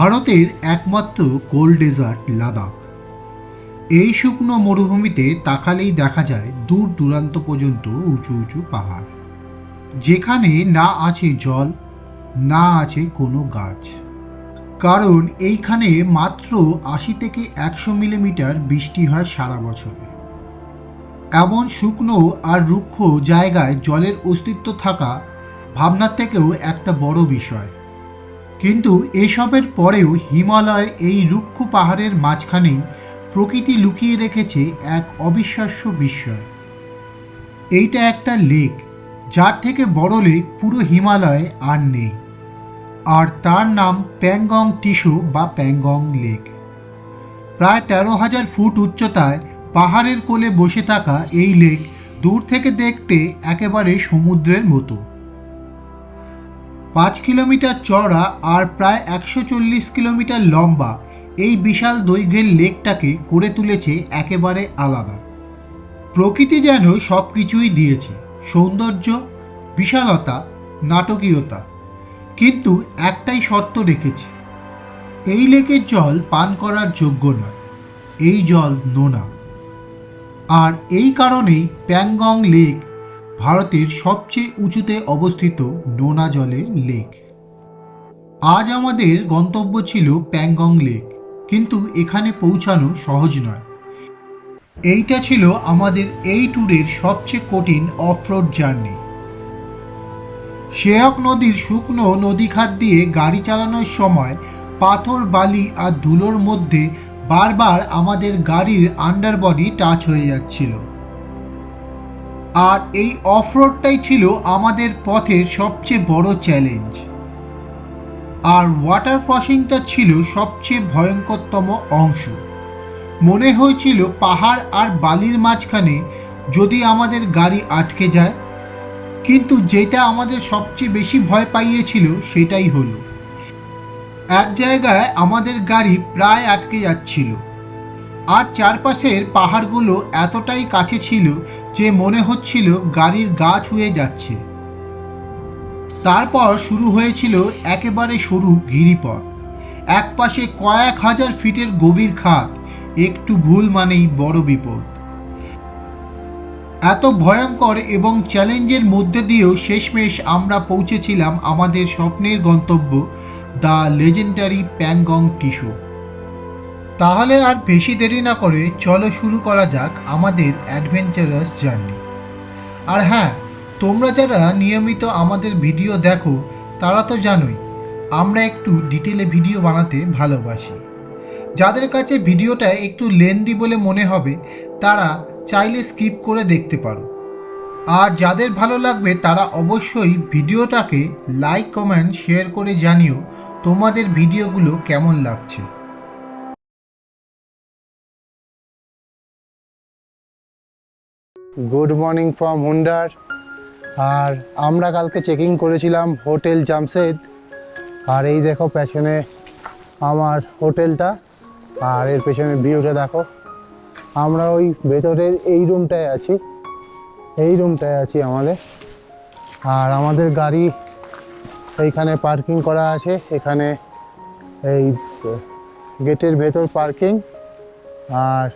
ভারতের একমাত্র cold dessert Ladakh. এই শুকনো মরুভূমিতে তাকালেই দেখা যায় দূর দূরান্ত পর্যন্ত উঁচু উঁচু পাহাড়, যেখানে না আছে জল, না আছে কোনো গাছ। কারণ এইখানে মাত্র ৮০ থেকে ১০০ মিলিমিটার বৃষ্টি হয় সারা বছরে। এমন শুকনো আর রুক্ষ জায়গায় জলের অস্তিত্ব থাকা ভাবনার থেকেও একটা বড় বিষয়। কিন্তু এসবের পরেও হিমালয়ের এই রুক্ষ পাহাড়ের মাঝখানেই প্রকৃতি লুকিয়ে রেখেছে এক অবিশ্বাস্য বিস্ময়। এইটা একটা লেক, যার থেকে বড় লেক পুরো হিমালয়ে আর নেই, আর তার নাম প্যাংগং টিসো বা প্যাংগং লেক। প্রায় ১৩,০০০ ফুট উচ্চতায় পাহাড়ের কোলে বসে থাকা এই লেক দূর থেকে দেখতে একেবারে সমুদ্রের মতো। ৫ কিলোমিটার চওড়া আর প্রায় ১৪০ কিলোমিটার লম্বা এই বিশাল দৈর্ঘ্যের লেকটাকে করে তুলেছে একেবারে আলাদা। প্রকৃতি যেন সব কিছুই দিয়েছে, সৌন্দর্য, বিশালতা, নাটকীয়তা, কিন্তু একটাই শর্ত রেখেছে, এই লেকের জল পান করার যোগ্য নয়, এই জল নোনা। আর এই কারণেই প্যাংগং লেক ভারতের সবচেয়ে উঁচুতে অবস্থিত নোনা জলের লেক। আজ আমাদের গন্তব্য ছিল প্যাংগং লেক, কিন্তু এখানে পৌঁছানো সহজ নয়। এইটা ছিল আমাদের এই ট্যুরের সবচেয়ে কঠিন অফরোড জার্নি। শেয়ক নদীর শুকনো নদীখাত দিয়ে গাড়ি চালানোর সময় পাথর, বালি আর ধুলোর মধ্যে বারবার আমাদের গাড়ির আন্ডারবডি টাচ হয়ে যাচ্ছিল। আর এই অফরোডটাই ছিল আমাদের পথের সবচেয়ে বড় চ্যালেঞ্জ। আর ওয়াটার ক্রসিংটা ছিল সবচেয়ে ভয়ঙ্করতম অংশ। মনে হয়েছিল পাহাড় আর বালির মাঝখানে যদি আমাদের গাড়ি আটকে যায়। কিন্তু যেটা আমাদের সবচেয়ে বেশি ভয় পাইয়েছিল সেটাই হলো, এক জায়গায় আমাদের গাড়ি প্রায় আটকে যাচ্ছিল, আর চারপাশের পাহাড়গুলো এতটাই কাছে ছিল যে মনে হচ্ছিল গাড়ির গা ছুঁয়ে যাচ্ছে। তারপর শুরু হয়েছিল একেবারে সরু গিরিপথ, একপাশে কয়েক হাজার ফিটের গভীর খাদ, একটু ভুল মানেই বড় বিপদ। এত ভয়ঙ্কর এবং চ্যালেঞ্জের মধ্যে দিয়েও শেষমেশ আমরা পৌঁছেছিলাম আমাদের স্বপ্নের গন্তব্য, দ্য লেজেন্ডারি প্যাংগং টিসো। তাহলে আর বেশি দেরি না করে চলো শুরু করা যাক আমাদের অ্যাডভেঞ্চারাস জার্নি। আর হ্যাঁ, তোমরা যারা নিয়মিত আমাদের ভিডিও দেখো তারা তো জানোই আমরা একটু ডিটেলে ভিডিও বানাতে ভালোবাসি। যাদের কাছে ভিডিওটা একটু লেন্দি বলে মনে হবে তারা চাইলে স্কিপ করে দেখতে পারো, আর যাদের ভালো লাগবে তারা অবশ্যই ভিডিওটাকে লাইক, কমেন্ট, শেয়ার করে জানিও তোমাদের ভিডিওগুলো কেমন লাগছে। Good morning from Hundar. আর আমরা কালকে চেকিং করেছিলাম হোটেল জামশেদ, আর এই দেখো পেছনে আমার হোটেলটা, আর এর পেছনে ভিউটা দেখো। আমরা ওই ভেতরের এই রুমটায় আছি আমাদের। আর আমাদের গাড়ি এইখানে পার্কিং করা আছে, এখানে এই গেটের ভেতর পার্কিং। আর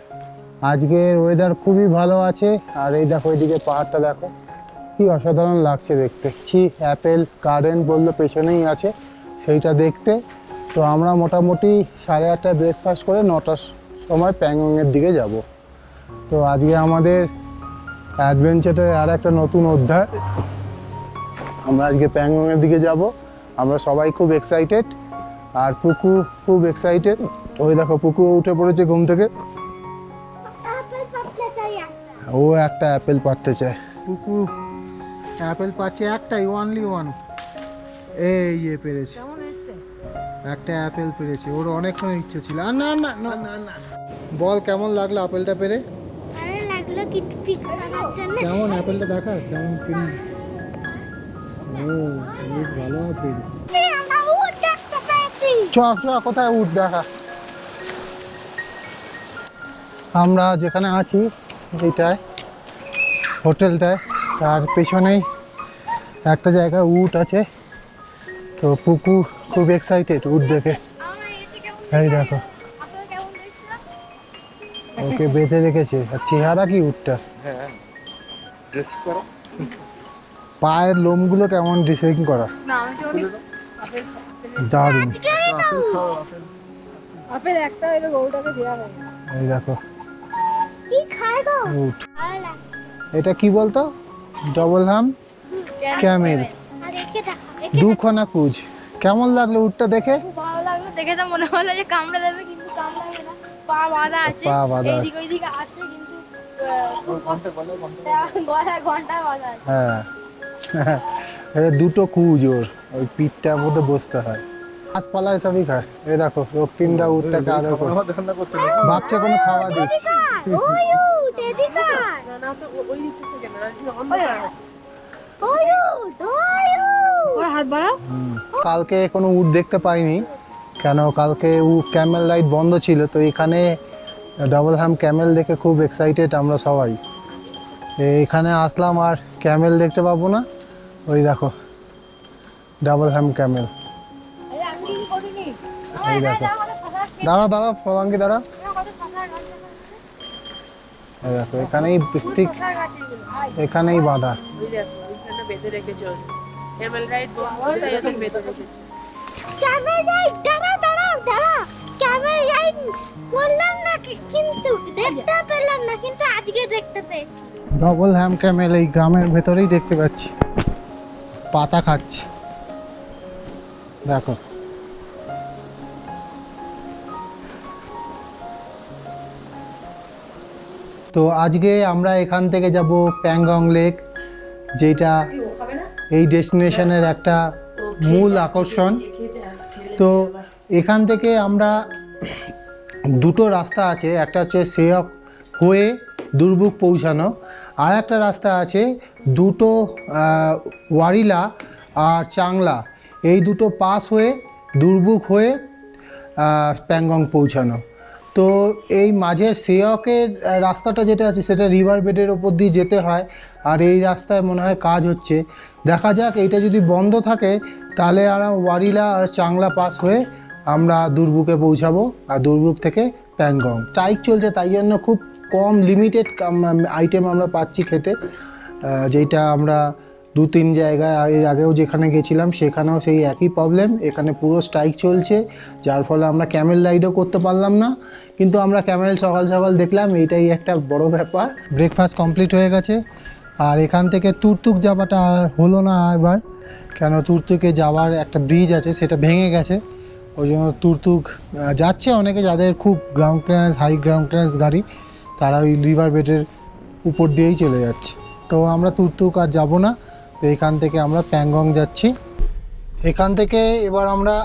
আজকের ওয়েদার খুবই ভালো আছে। আর এই দেখো এইদিকে পাহাড়টা দেখো, কি অসাধারণ লাগছে দেখতে। অ্যাপেল গার্ডেন বললো পেছনেই আছে, সেইটা দেখতে। তো আমরা মোটামুটি 8:30টায় ব্রেকফাস্ট করে 9টার সময় প্যাংগংয়ের দিকে যাব। তো আজকে আমাদের অ্যাডভেঞ্চারের আর একটা নতুন অধ্যায়। আমরা আজকে প্যাংগংয়ের দিকে যাব, আমরা সবাই খুব এক্সাইটেড, আর পুকু খুব এক্সাইটেড। ওই দেখো পুকু উঠে পড়েছে ঘুম থেকে, ও একটা অ্যাপেল পাড়তে চায়। পুকু অ্যাপেল পাচ্ছে একটাই, ওয়ানলি ওয়ান। এই যে পেরেছে, একটা অ্যাপেল পেরেছে, ওর অনেকক্ষণ ইচ্ছে ছিল। আর না না না না না, বল কেমন লাগলো আপেলটা পেরে? আরে লাগলো কি পিক করার জন্য। কেমন অ্যাপেলটা দেখা, কেমন পিন। ও বেশ ভালো আপেল। আমরা উঠ দেখতে পেয়েছি। চ চ কোথায় উঠ দেখা। আমরা যেখানে আছি এইটায় হোটেলটায়, তার পেছনেই একটা জায়গায় উট আছে। তো পুকু খুব এক্সাইটেড উট দেখে। এই দেখো আপনারা কেমন দেখছেন? ওকে বেঁধে রেখেছে, আর চেহারা কি উঠটা, হ্যাঁ ড্রেস করা পায়ের লোমগুলো কেমন ডিজাইন করা, না আমি তো অনেক দারুণ। আপেল একটা এলো গরুটাকে দেওয়া হয় এই দেখো কি খায় গো? উট, ভালো লাগে। এটা কি বলতো, ডবল হাম ক্যামেল, আর একে দেখো, একে দুখানা কুজ। কেমন লাগলো উটটা দেখে? খুব ভালো লাগলো দেখে, তো মনে হলো যে কামড়ে দেবে কিন্তু কামড়াবে না, পা বাঁধা আছে, পা বাঁধা আছে। এইদিক ওইদিকে আসছে কিন্তু গলায় ঘন্টা বাঁধা আছে। হ্যাঁ এটা দুটো কুজ, ওর ওই পিঠটার মধ্যে বসতে হয়। গাছপালা এসবই খায়। এই দেখো রক্তিমদা উটটাকে আদর করছে, ভাবছে কোনো খাওয়া দিচ্ছে। ওই উট, এদিকে আয়। না না তো ওই দিক থেকে না, অন্ধকার আছে। ওই উট, ওই উট। ওর হাত বাড়াও। কালকে কোনো উট দেখতে পাইনি, কেন কালকে ক্যামেল রাইড বন্ধ ছিল। তো এখানে ডাবল হ্যাম ক্যামেল দেখে খুব এক্সাইটেড আমরা সবাই। এখানে আসলাম আর ক্যামেল দেখতে পাবো না। ওই দেখো ডাবল হ্যাম ক্যামেল, আরে আমি কিছু করিনি। এই দেখো। দাঁড়া দাঁড়া ফলাঙ্কি দাঁড়া। এই দেখো এখানেই ঠিক এখানেই বাঁধা। ওই দেখো ওইখানে বেঁধে রেখেছে, ক্যামেল রাইড বন্ধ তাই ওদের বেঁধে রেখেছে। ক্যামেল রাইড, দাঁড়াও, দাঁড়াও, দাঁড়াও। ক্যামেল রাইড করলাম না কিন্তু দেখতে পেলাম না, কিন্তু আজকে দেখতে পেয়েছি। ডবল হ্যাম ক্যামেল এই গ্রামের ভেতরেই দেখতে পাচ্ছি, পাতা খাচ্ছে দেখো। তো আজকে আমরা এখান থেকে যাব প্যাংগং লেক, যেটা এই ডেস্টিনেশনের একটা মূল আকর্ষণ। তো এখান থেকে আমরা দুটো রাস্তা আছে, একটা হচ্ছে সেয়ক হয়ে দুর্বুক পৌঁছানো, আর একটা রাস্তা আছে দুটো ওয়ারিলা আর চাংলা, এই দুটো পাস হয়ে দুর্বুক হয়ে প্যাংগং পৌঁছানো। তো এই মাঝের সেয়কের রাস্তাটা যেটা আছে সেটা রিভার বেডের ওপর দিয়ে যেতে হয়, আর এই রাস্তায় মনে হয় কাজ হচ্ছে। দেখা যাক, এইটা যদি বন্ধ থাকে তাহলে আমরা ওয়ারিলা আর চাংলা পাস হয়ে আমরা দুর্বুকে পৌঁছাবো, আর দুর্বুক থেকে প্যাংগং। স্ট্রাইক চলছে তাই জন্য খুব কম লিমিটেড আইটেম আমরা পাচ্ছি খেতে, যেটা আমরা 2-3 জায়গায় এর আগেও যেখানে গেছিলাম সেখানেও সেই একই প্রবলেম। এখানে পুরো স্ট্রাইক চলছে, যার ফলে আমরা ক্যামেল রাইডও করতে পারলাম না। কিন্তু আমরা ক্যামেল সকাল সকাল দেখলাম, এইটাই একটা বড় ব্যাপার। ব্রেকফাস্ট কমপ্লিট হয়ে গেছে, আর এখান থেকে তুরতুক যাওয়াটা আর হলো না এবার, কেন তুরতুকে যাওয়ার একটা ব্রিজ আছে সেটা ভেঙে গেছে, ওই জন্য তুরতুক যাচ্ছে অনেকে, যাদের খুব ground clearance high ground clearance গাড়ি, তারা ওই রিভার বেডের উপর দিয়েই চলে যাচ্ছে। তো আমরা তুরতুক আর যাবো না, তো এখান থেকে আমরা প্যাংগং যাচ্ছি। এখান থেকে এবার আমরা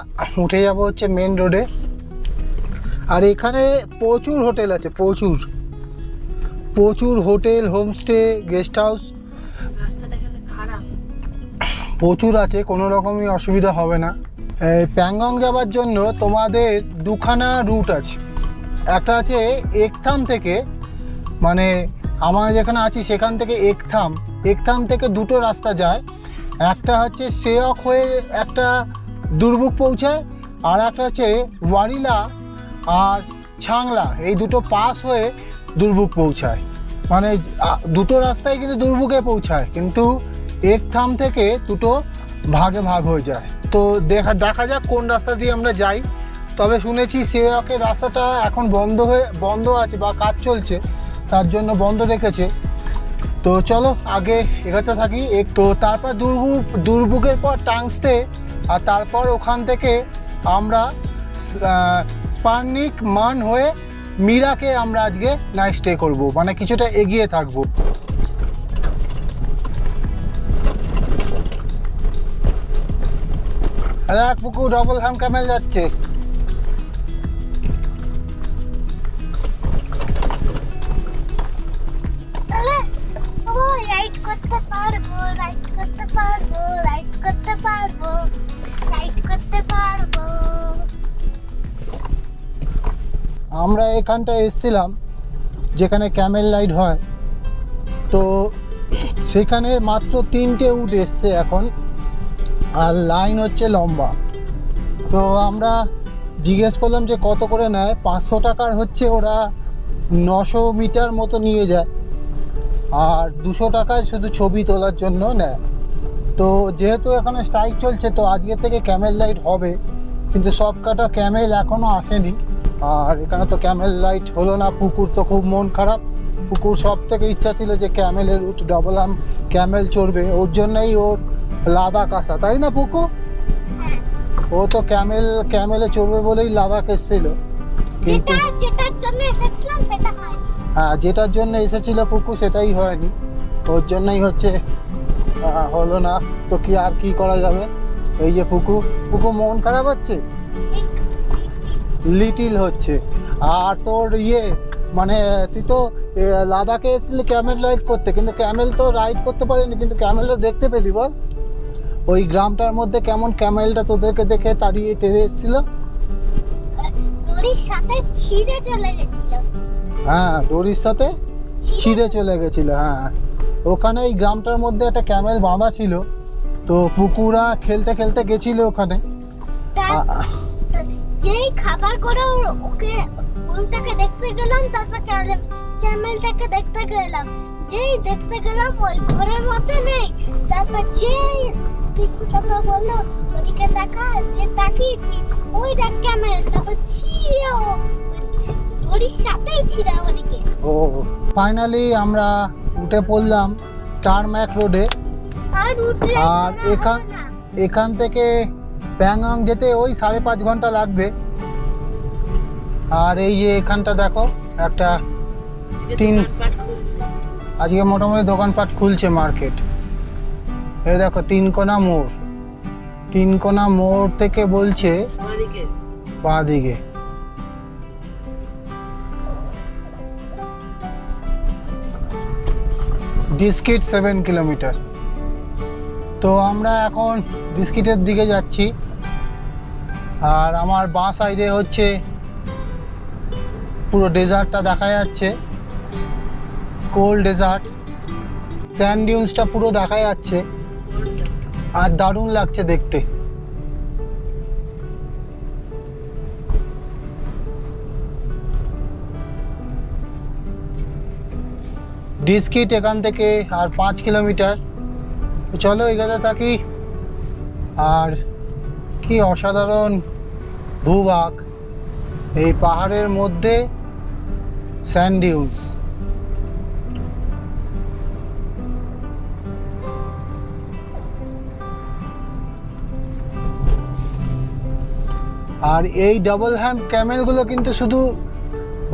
উঠে যাব হচ্ছে মেন রোডে, আর এখানে প্রচুর হোটেল আছে, প্রচুর হোটেল, হোমস্টে, গেস্ট হাউস রাস্তাটা এখানে খারাপ। প্রচুর আছে, কোনো রকমই অসুবিধা হবে না। এই প্যাংগং যাওয়ার জন্য তোমাদের দুখানা রুট আছে, একটা আছে একথাম থেকে, মানে আমরা যেখানে আছি সেখান থেকে একথাম থেকে দুটো রাস্তা যায়। একটা হচ্ছে সেয়ক হয়ে একটা দুর্বুক পৌঁছায়, আর একটা হচ্ছে ওয়ারিলা আর ছাংলা, এই দুটো পাস হয়ে দুর্বুক পৌঁছায়। মানে দুটো রাস্তায় কিন্তু দুর্বুকে পৌঁছায়, কিন্তু একথাম থেকে দুটো ভাগে ভাগ হয়ে যায়। তো দেখা যাক কোন রাস্তা দিয়ে আমরা যাই। তবে শুনেছি সেয়কের রাস্তাটা এখন বন্ধ আছে বা কাজ চলছে, তার জন্য বন্ধ রেখেছে। তো চলো আগে এগোতে থাকি। তো তারপর দুর্বুকের পর টাংস্তে, আর তারপর ওখান থেকে আমরা স্পার্নিক মান হয়ে মিরাকে আমরা আজকে নাইট স্টে করবো, মানে কিছুটা এগিয়ে থাকবো। এক পুকুর ডবল হ্যাম ক্যামেল যাচ্ছে। তাহলে ও রাইড করতে পারবো, রাইড করতে পারবো, রাইড করতে পারবো, রাইড করতে পারবো। আমরা এখানটায় এসেছিলাম যেখানে ক্যামেল রাইড হয়, তো সেখানে মাত্র 3টে উট এসছে এখন, আর লাইন হচ্ছে লম্বা। তো আমরা জিজ্ঞেস করলাম যে কত করে নেয়। 500 টাকার হচ্ছে ওরা 900 মিটার মতো নিয়ে যায়, আর 200 টাকায় শুধু ছবি তোলার জন্য নেয়। তো যেহেতু এখানে স্ট্রাইক চলছে, তো আজকে থেকে ক্যামেল লাইট হবে, কিন্তু সব কটা ক্যামেল এখনও আসেনি। আর এখানে তো ক্যামেল লাইট হলো না। পুকুর তো খুব মন খারাপ। পুকুর সব থেকে ইচ্ছা ছিল যে ক্যামেলের রুট ডবল আর্ম ক্যামেল চড়বে, ওর জন্যই ওর লাদাখ আসা, তাই না পুকু? ও তো ক্যামেলে চড়বে বলেই লাদাখ এসেছিল, কিন্তু যেটার জন্য এসেছিলাম সেটা হয়। হ্যাঁ, যেটার জন্য এসেছিল পুকু সেটাই হয়নি, ওর জন্যই হচ্ছে হলো না। তো কি করা যাবে? এই যে পুকু মন খারাপ হচ্ছে, লিটিল হচ্ছে। আর তোর মানে তুই তো লাদাখে এসেছিলি ক্যামেল রাইড করতে, কিন্তু ক্যামেল তো রাইড করতে পারিনি, কিন্তু ক্যামেলটা দেখতে পেলি বল? ওই গ্রামটার মধ্যে কেমন ক্যামেলটা তোদেরকে দেখে তাড়িয়ে তেড়ে এসেছিল। দড়ির সাথে ছিঁড়ে চলে গেছিল। হ্যাঁ, দড়ির সাথে ছিঁড়ে চলে গেছিল। হ্যাঁ, ওখানে এই গ্রামটার মধ্যে একটা ক্যামেল বাঁধা ছিল, তো পুকুরা খেলতে খেলতে গেছিল ওখানে। যেই খাবার করে ওটাকে দেখতে গেলাম, তারপর ক্যামেলটাকে দেখতে গেলাম। যেই দেখতে গেলাম ওই ঘরের মধ্যে নেই। তারপর যেই পিকু কথা বললো ওদিকে তাকিয়েছি, ওই দেখ ক্যামেল। তারপর ছিঁড়ে দড়ির সাথেই ছিঁড়ে ওদিকে। ও, ফাইনালি আমরা উঠে পড়লাম টারম্যাক রোডে। আর এখান থেকে প্যাংগং যেতে ওই 5.5 ঘন্টা লাগবে। আর এই যে এখানটা দেখো, একটা আজকে মোটামুটি দোকানপাট খুলছে, মার্কেট। এই দেখো 3 কোনা মোড় থেকে বলছে বাঁ দিকে। Discrete 7 kilometre. তো আমরা এখন ডিস্কিটের দিকে যাচ্ছি। আর আমার বাঁ সাইডে হচ্ছে পুরো ডেজার্টটা দেখা যাচ্ছে, কোল্ড ডেজার্ট। স্যান্ড ডিউন্সটা পুরো দেখা যাচ্ছে, আর দারুণ লাগছে দেখতে। ডিস্কিট এখান থেকে আর 5 কিলোমিটার। চলো এগোতে থাকি। আর কি অসাধারণ ভূভাগ, এই পাহাড়ের মধ্যে স্যান্ড ডিউন্স। আর এই ডাবল হ্যাম্প ক্যামেলগুলো কিন্তু শুধু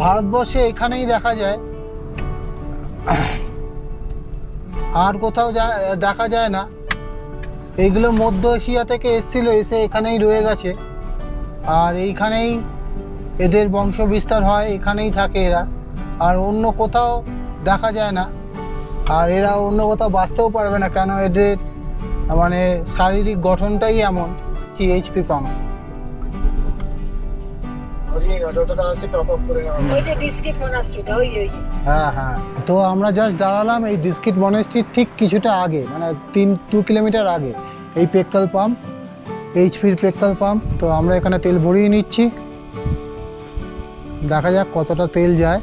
ভারতবর্ষে এখানেই দেখা যায়, আর কোথাও দেখা যায় না। এইগুলো মধ্য এশিয়া থেকে এসেছিল, এসে এখানেই রয়ে গেছে। আর এইখানেই এদের বংশ বিস্তার হয়, এখানেই থাকে এরা, আর অন্য কোথাও দেখা যায় না। আর এরা অন্য কোথাও বাঁচতেও পারবে না, কেন এদের মানে শারীরিক গঠনটাই এমন। এইচপি পাম্প হ্যাঁ। তো আমরা জাস্ট দাঁড়ালাম এই ডিস্কিট মনেস্ট্রির ঠিক কিছুটা আগে, মানে 2 কিলোমিটার আগে এই পেট্রোল পাম্প, এইচপির পেট্রোল পাম্প। তো আমরা এখানে তেল ভরিয়ে নিচ্ছি, দেখা যাক কতটা তেল যায়।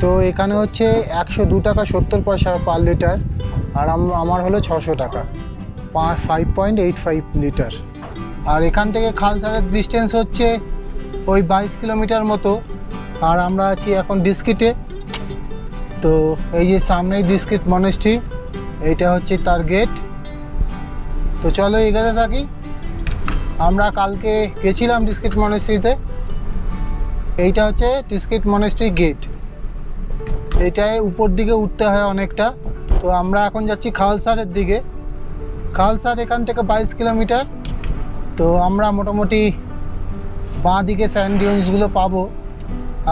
তো এখানে হচ্ছে 102 টাকা 70 পয়সা পার লিটার, আর আমার হলো 600 টাকা, 5.85 লিটার। আর এখান থেকে খালসারের ডিস্টেন্স হচ্ছে ওই 22 কিলোমিটার মতো। আর আমরা আছি এখন ডিস্কিটে। তো এই যে সামনেই ডিস্কিট মনেস্ট্রি, এইটা হচ্ছে তার গেট। তো চলো এগোতে থাকি। আমরা কালকে গেছিলাম ডিস্কিট মনেস্ট্রিতে। এইটা হচ্ছে ডিস্কিট মনেস্ট্রি গেট, এইটায় উপর দিকে উঠতে হয় অনেকটা। তো আমরা এখন যাচ্ছি খালসারের দিকে। খালসার এখান থেকে 22 কিলোমিটার। তো আমরা মোটামুটি বাঁ দিকে স্যান্ড ডিউন্সগুলো পাবো।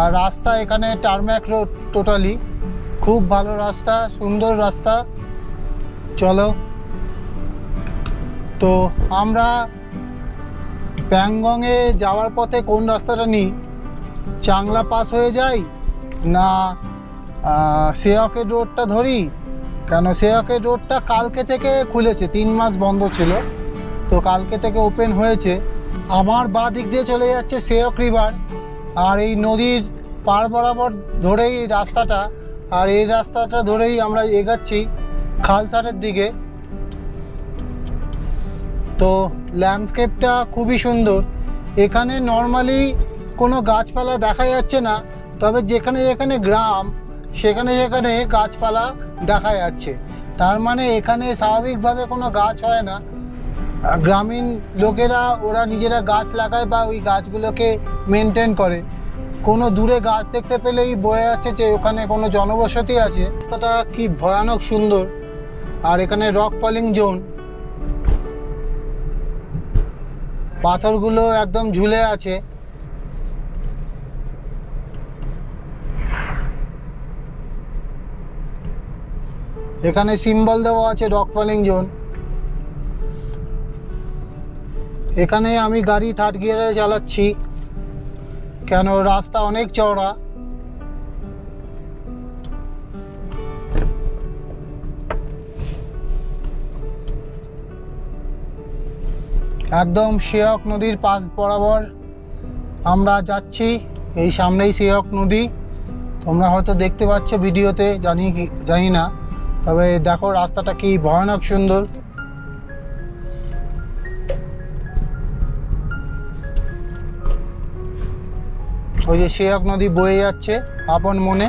আর রাস্তা এখানে টারম্যাক রোড, টোটালি খুব ভালো রাস্তা, সুন্দর রাস্তা। চলো, তো আমরা প্যাংগংয়ে যাওয়ার পথে কোন রাস্তাটা নিই, চাংলা পাস হয়ে যাই না সেয়কের রোডটা ধরি? কেন সেয়কের রোডটা কালকে থেকে খুলেছে, 3 মাস বন্ধ ছিল, তো কালকে থেকে ওপেন হয়েছে। আমার বাঁ দিক দিয়ে চলে যাচ্ছে সেয়ক রিভার, আর এই নদীর পার বরাবর ধরেই রাস্তাটা, আর এই রাস্তাটা ধরেই আমরা এগাচ্ছি খালসারের দিকে। তো ল্যান্ডস্কেপটা খুবই সুন্দর। এখানে নর্মালি কোনো গাছপালা দেখা যাচ্ছে না, তবে যেখানে যেখানে গ্রাম সেখানে সেখানে গাছপালা দেখা যাচ্ছে। তার মানে এখানে স্বাভাবিকভাবে কোনো গাছ হয় না। গ্রামীণ লোকেরা ওরা নিজেরা গাছ লাগায় বা ওই গাছগুলোকে মেনটেন করে। কোনো দূরে গাছ দেখতে পেলেই বোঝা যাচ্ছে যে ওখানে কোনো জনবসতি আছে। রাস্তাটা কি ভয়ানক সুন্দর। আর এখানে রক ফলিং জোন, পাথরগুলো একদম ঝুলে আছে। এখানে সিম্বল দেওয়া আছে রক ফলিং জোন। এখানে আমি গাড়ি থার্ড গিয়ারে চালাচ্ছি, কেন রাস্তা অনেক চওড়া। একদম সেয়ক নদীর পাশ বরাবর আমরা যাচ্ছি। এই সামনেই সেয়ক নদী, তোমরা হয়তো দেখতে পাচ্ছ ভিডিওতে, জানি না, তবে দেখো রাস্তাটা কি ভয়ানক সুন্দর। ওই যে সেয়ক নদী বয়ে যাচ্ছে আপন মনে।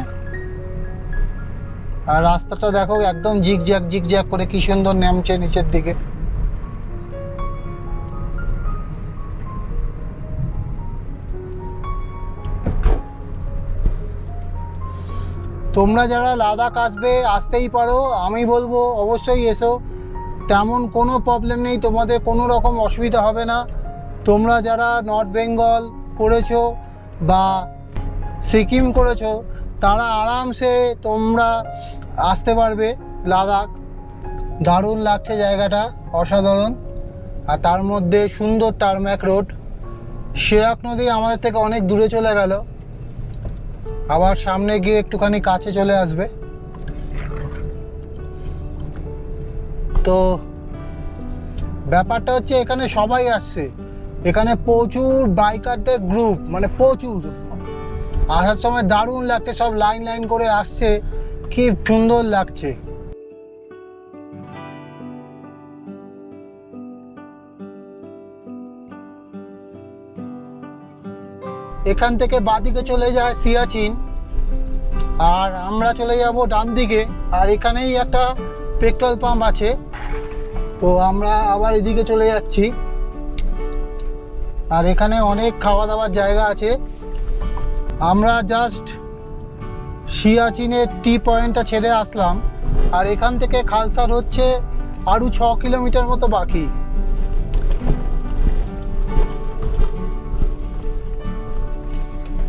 আর রাস্তাটা দেখো একদম জিগজ্যাগ করে কি সুন্দর নামছে নিচের দিকে। তোমরা যারা লাদাখ আসতেই পারো, আমি বলবো অবশ্যই এসো। তেমন কোনো প্রবলেম নেই, তোমাদের কোনো রকম অসুবিধা হবে না। তোমরা যারা নর্থ বেঙ্গল করেছো বা সিকিম করেছো তারা আরামসে তোমরা আসতে পারবে লাদাখ। দারুণ লাগছে জায়গাটা, অসাধারণ। আর তার মধ্যে সুন্দর টারম্যাক রোড। সেয়ক নদী আমাদের থেকে অনেক দূরে চলে গেল, আবার সামনে গিয়ে একটুখানি কাছে চলে আসবে। তো ব্যাপারটা হচ্ছে এখানে সবাই আসছে, এখানে প্রচুর বাইকারদের গ্রুপ, মানে প্রচুর। আসার সময় দারুণ লাগছে, সব লাইন লাইন করে আসছে, কি সুন্দর লাগছে। এখান থেকে বাঁদিকে চলে যায় সিয়াচিন, আর আমরা চলে যাব ডান দিকে। আর এখানেই একটা পেট্রোল পাম্প আছে, তো আমরা আবার এদিকে চলে যাচ্ছি। আর এখানে অনেক খাওয়া দাওয়ার জায়গা আছে। আমরা জাস্ট সিয়াচিনের টি পয়েন্টটা ছেড়ে আসলাম, আর এখান থেকে খালসার হচ্ছে আরও 6 কিলোমিটার মতো বাকি।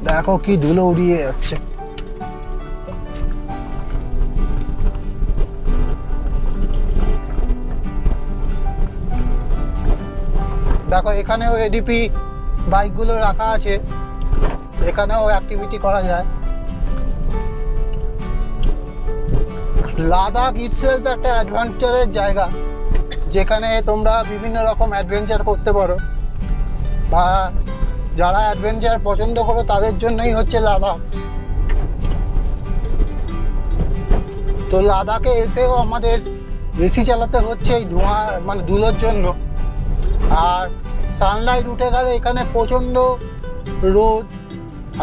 দেখো কি ধুলো উড়িয়ে যাচ্ছে। দেখো এখানেও এডিপি বাইকগুলো রাখা আছে, এখানেও অ্যাক্টিভিটি করা যায়। লাদাখ ইটসেলফ একটা অ্যাডভেঞ্চারের জায়গা, যেখানে তোমরা বিভিন্ন রকম অ্যাডভেঞ্চার করতে পারো, বা যারা অ্যাডভেঞ্চার পছন্দ করো তাদের জন্যই হচ্ছে লাদাখ। তো লাদাখে এসেও আমাদের এসি চালাতে হচ্ছে এই ধোঁয়া, মানে ধুলোর জন্য। আর সানলাইট উঠে গেলে এখানে প্রচণ্ড রোদ,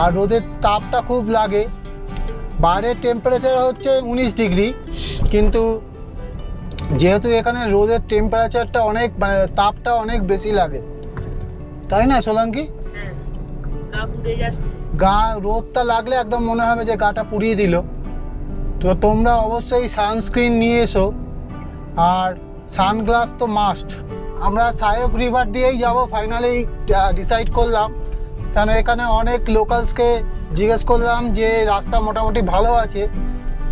আর রোদের তাপটা খুব লাগে। বাইরের টেম্পারেচার হচ্ছে 19 ডিগ্রি, কিন্তু যেহেতু এখানে রোদের টেম্পারেচারটা অনেক, মানে তাপটা অনেক বেশি লাগে, তাই না সোলাঙ্কি? গা রোদটা লাগলে একদম মনে হবে যে গাটা পুড়িয়ে দিল। তো তোমরা অবশ্যই সানস্ক্রিন নিয়ে এসো, আর সানগ্লাস তো মাস্ট। আমরা সায়ক রিভার দিয়েই যাব ফাইনালি ডিসাইড করলাম, কেন এখানে অনেক লোকালসকে জিজ্ঞেস করলাম যে রাস্তা মোটামুটি ভালো আছে।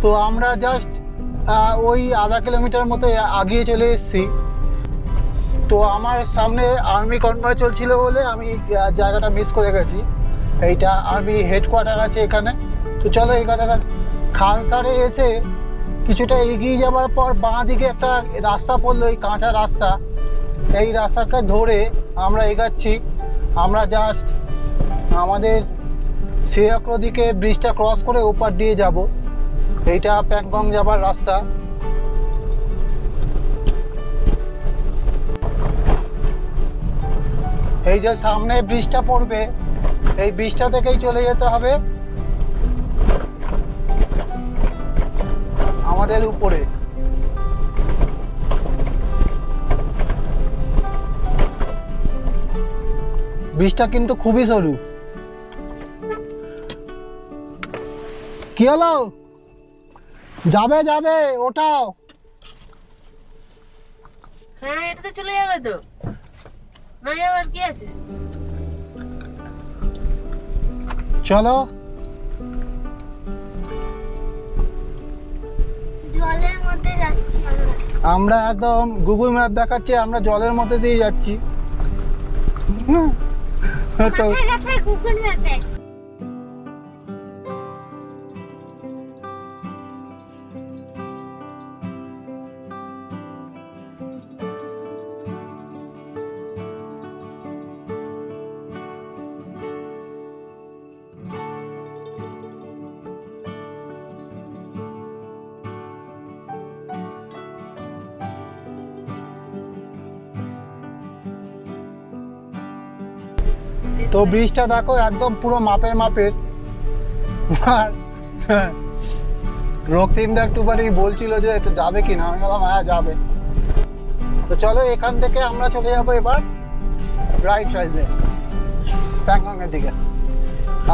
তো আমরা জাস্ট ওই আধা কিলোমিটার মতো আগিয়ে চলে এসেছি। তো আমার সামনে আর্মি কনভয় চলছিল বলে আমি জায়গাটা মিস করে গেছি। এইটা আর্মি হেডকোয়ার্টার আছে এখানে। তো চলো এই কথাটা, খালসারে এসে কিছুটা এগিয়ে যাওয়ার পর বাঁ দিকে একটা রাস্তা পড়লো, এই কাঁচা রাস্তা, এই রাস্তাটা ধরে আমরা এগাচ্ছি। আমরা জাস্ট আমাদের সিয়াক নদীকে ব্রিজটা ক্রস করে ওপার দিয়ে যাব। এইটা প্যাংগং যাবার রাস্তা। এই যে সামনে ব্রিজটা পড়বে, এই ব্রিজটা থেকেই চলে যেতে হবে আমাদের উপরে। ব্রিজটা কিন্তু খুবই সরু। কি হলো? যাবে যাবে, ওটাও। হ্যাঁ এটাতে চলে যাবে তো, না যাওয়ার কি আছে? চলো। জলের মধ্যে যাচ্ছি আমরা একদম গুগল ম্যাপ দেখাচ্ছে আমরা জলের মধ্যে দিয়ে যাচ্ছি। তো মাথায় কাছে গুগল ম্যাপে। তো ব্রিজটা দেখো একদম পুরো মাপের মাপের। আর রক্তিমদা একটুখানি বলছিল যে এটা যাবে কিনা, আমি বললাম হ্যাঁ যাবে। তো চলো এখান থেকে আমরা চলে যাবো এবার রাইট সাইডে প্যাংগং এর দিকে।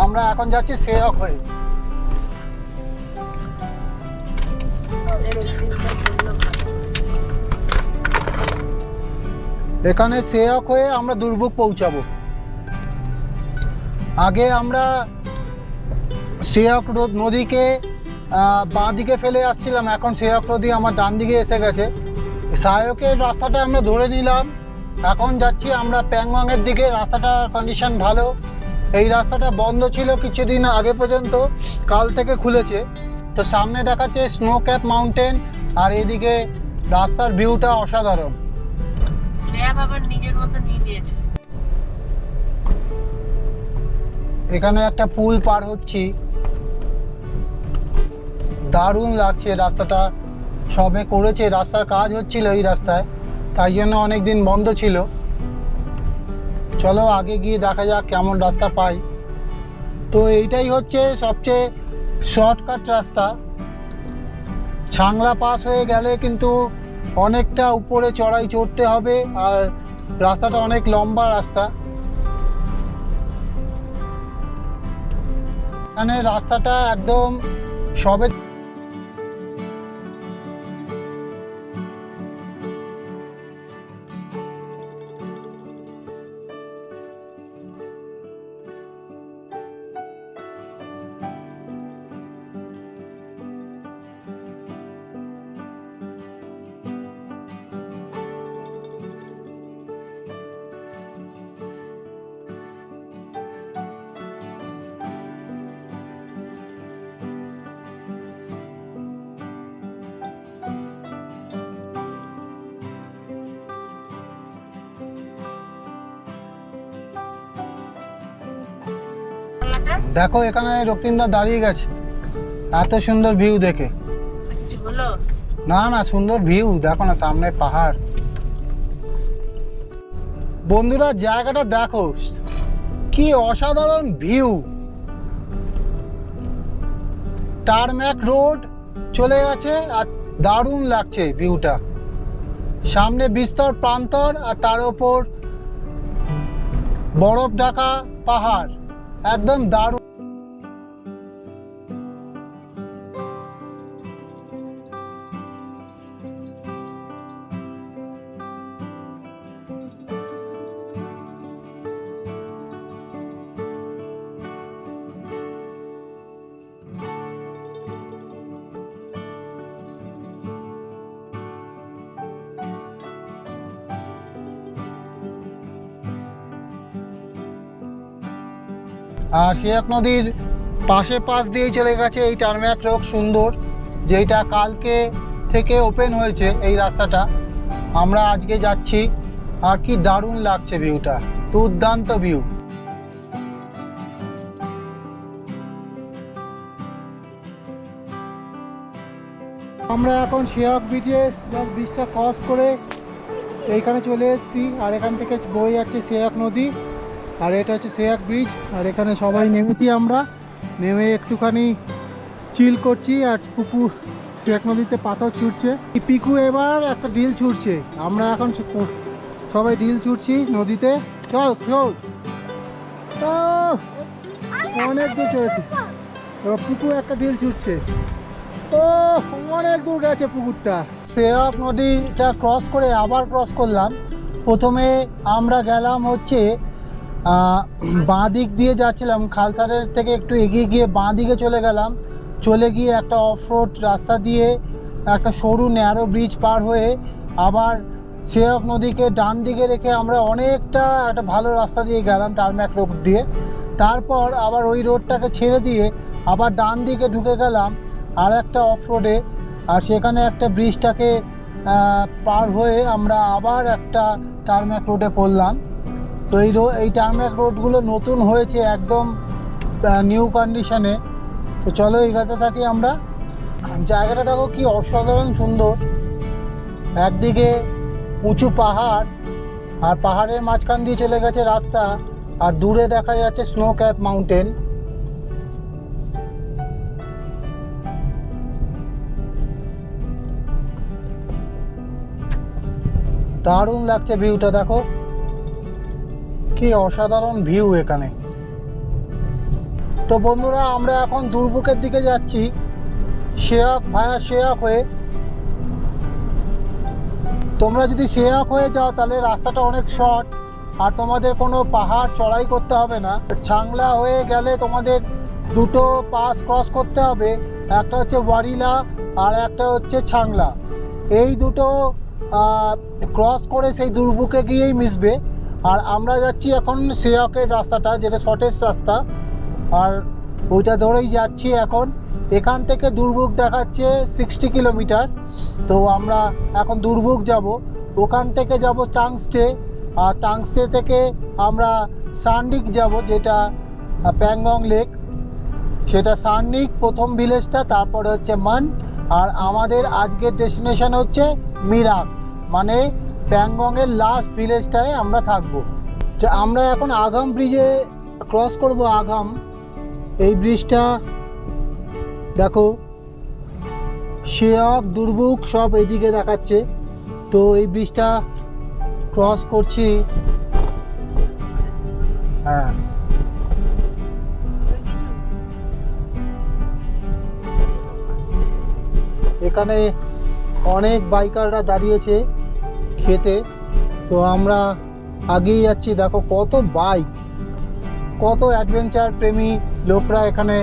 আমরা এখন যাচ্ছি সিয়াক হয়ে। এখানে সিয়াক হয়ে আমরা দুর্ভোগ পৌঁছাবো। আগে আমরা সিয়াক নদীকে বাঁ দিকে ফেলে আসছিলাম, এখন সিয়াক নদী আমার ডান দিকে এসে গেছে। সায়কের রাস্তাটা আমরা ধরে নিলাম, এখন যাচ্ছি আমরা প্যাংগংয়ের দিকে। রাস্তাটার কন্ডিশন ভালো। এই রাস্তাটা বন্ধ ছিল কিছুদিন আগে পর্যন্ত, কাল থেকে খুলেছে। তো সামনে দেখাচ্ছে স্নো ক্যাপ মাউন্টেন, আর এদিকে রাস্তার ভিউটা অসাধারণ। ম্যাপ আবার নিজের মতো নিয়ে নিয়েছে। এখানে একটা পুল পার হচ্ছি, দারুণ লাগছে। রাস্তাটা সবে করেছে, রাস্তার কাজ হচ্ছিল এই রাস্তায়, তাই জন্য অনেক দিন বন্ধ ছিল। চলো আগে গিয়ে দেখা যাক কেমন রাস্তা পাই। তো এইটাই হচ্ছে সবচেয়ে শর্টকাট রাস্তা। ছাংলা পাস হয়ে গেলে কিন্তু অনেকটা উপরে চড়াই চড়তে হবে, আর রাস্তাটা অনেক লম্বা রাস্তা। এখানে রাস্তাটা একদম সবে দেখো এখানে রক্তিমদা দাঁড়িয়ে গেছে এত সুন্দর ভিউ দেখে। কিছু হলো? না না, সুন্দর ভিউ দেখো না, সামনে পাহাড়। বন্ধুরা জায়গাটা দেখো কি অসাধারণ ভিউ। টারম্যাক রোড চলে গেছে আর দারুণ লাগছে ভিউটা। সামনে বিস্তর প্রান্তর আর তার উপর বরফ ঢাকা পাহাড়, একদম দারুণ। আর সিয়াক নদীর পাশ দিয়েই চলে গেছে এই টারম্যাক রোড সুন্দর, যেটা কালকে থেকে ওপেন হয়েছে এই রাস্তাটা। আমরা আজকে যাচ্ছি, আর কি দারুণ লাগছে ভিউটা, দুর্দান্ত ভিউ। আমরা এখন শেয়াক ব্রিজের ব্রিজটা ক্রস করে এইখানে চলে এসেছি, আর এখান থেকে বয়ে যাচ্ছে শেয়াক নদী, আর এটা হচ্ছে শেয়াক ব্রিজ। আর এখানে সবাই নেমেছি, আমরা নেমে একটুখানি চিল করছি, আর পুকু শেয়াক নদীতে পাথর ছুটছে। পিকু এবার একটা ডিল ছুটছে, আমরা এখন সবাই ডিল ছুটছি নদীতে। চল চল, অনেক দূর চলেছি। এবার পুকু একটা ডিল ছুটছে, ও অনেক দূর গেছে পুকুরটা। শেয়াক নদীটা ক্রস করে আবার ক্রস করলাম। প্রথমে আমরা গেলাম হচ্ছে বাঁ দিক দিয়ে যাচ্ছিলাম, খালসারের থেকে একটু এগিয়ে গিয়ে বাঁ দিকে চলে গেলাম। চলে গিয়ে একটা অফ রোড রাস্তা দিয়ে একটা সরু ন্যারো ব্রিজ পার হয়ে আবার শেয়াক নদীকে ডান দিকে রেখে আমরা অনেকটা একটা ভালো রাস্তা দিয়ে গেলাম, টারম্যাক রোড দিয়ে। তারপর আবার ওই রোডটাকে ছেড়ে দিয়ে আবার ডান দিকে ঢুকে গেলাম আর একটা অফ রোডে, আর সেখানে একটা ব্রিজটাকে পার হয়ে আমরা আবার একটা টারম্যাক রোডে পড়লাম। তো এই টারম্যাক রোডগুলো নতুন হয়েছে, একদম নিউ কন্ডিশনে। তো চলো এগাতে থাকি আমরা। জায়গাটা দেখো কি অসাধারণ সুন্দর, একদিকে উঁচু পাহাড়, আর পাহাড়ের মাঝখান দিয়ে চলে গেছে রাস্তা, আর দূরে দেখা যাচ্ছে স্নো ক্যাপ মাউন্টেন। দারুণ লাগছে ভিউটা, দেখো কি অসাধারণ ভিউ এখানে। তো বন্ধুরা, আমরা এখন দুর্বুকের দিকে যাচ্ছি শেয়াক ভায়া শেয়াক হয়ে। তোমরা যদি শেয়াক হয়ে যাও তাহলে রাস্তাটা অনেক শর্ট, আর তোমাদের কোনো পাহাড় চড়াই করতে হবে না। ছাংলা হয়ে গেলে তোমাদের দুটো পাস ক্রস করতে হবে, একটা হচ্ছে ওয়ারিলা আর একটা হচ্ছে ছাংলা। এই দুটো ক্রস করে সেই দুর্বুকে গিয়েই মিশবে। আর আমরা যাচ্ছি এখন শেয়াকের রাস্তাটা, যেটা শর্টেস্ট রাস্তা, আর ওইটা ধরেই যাচ্ছি এখন। এখান থেকে দুর্বুক দেখাচ্ছে 60 কিলোমিটার। তো আমরা এখন দুর্বুক যাব, ওখান থেকে যাব টাংস্টে, আর টাংস্টে থেকে আমরা সান্ডিক যাব, যেটা প্যাংগং লেক, সেটা সান্ডিক প্রথম ভিলেজটা, তারপরে হচ্ছে মান। আর আমাদের আজকের ডেস্টিনেশন হচ্ছে মিরাক, মানে প্যাংগংয়ের লাস্ট ভিলেজটায় আমরা থাকবো। আমরা এখন আগাম ব্রিজে ক্রস করব। আগাম এই ব্রিজটা দেখো, শেয়াক দুর্বুক সব এদিকে দেখাচ্ছে। তো এই ব্রিজটা ক্রস করছি। হ্যাঁ, এখানে অনেক বাইকাররা দাঁড়িয়েছে খেতে। তো আমরা আগেই যাচ্ছি, দেখো কত বাইক, কত অ্যাডভেঞ্চার প্রেমী লোকরা এখানে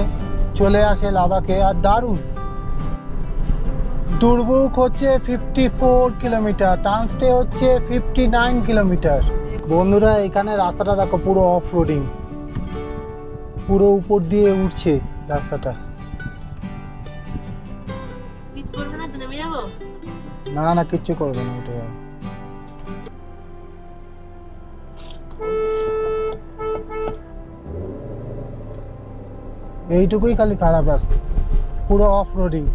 চলে আসে লাদাখে। আর দারুণ। দুর্বুক হচ্ছে 54 কিলোমিটার, টাংস্টে হচ্ছে 59 কিলোমিটার। বন্ধুরা, এখানে রাস্তাটা দেখো পুরো অফ রোডিং, পুরো উপর দিয়ে উঠছে রাস্তাটা। না না, কিচ্ছু করবে না, উঠে যাবে। এইটুকুই খালি খারাপ রাস্তা, পুরো অফ রোডিং।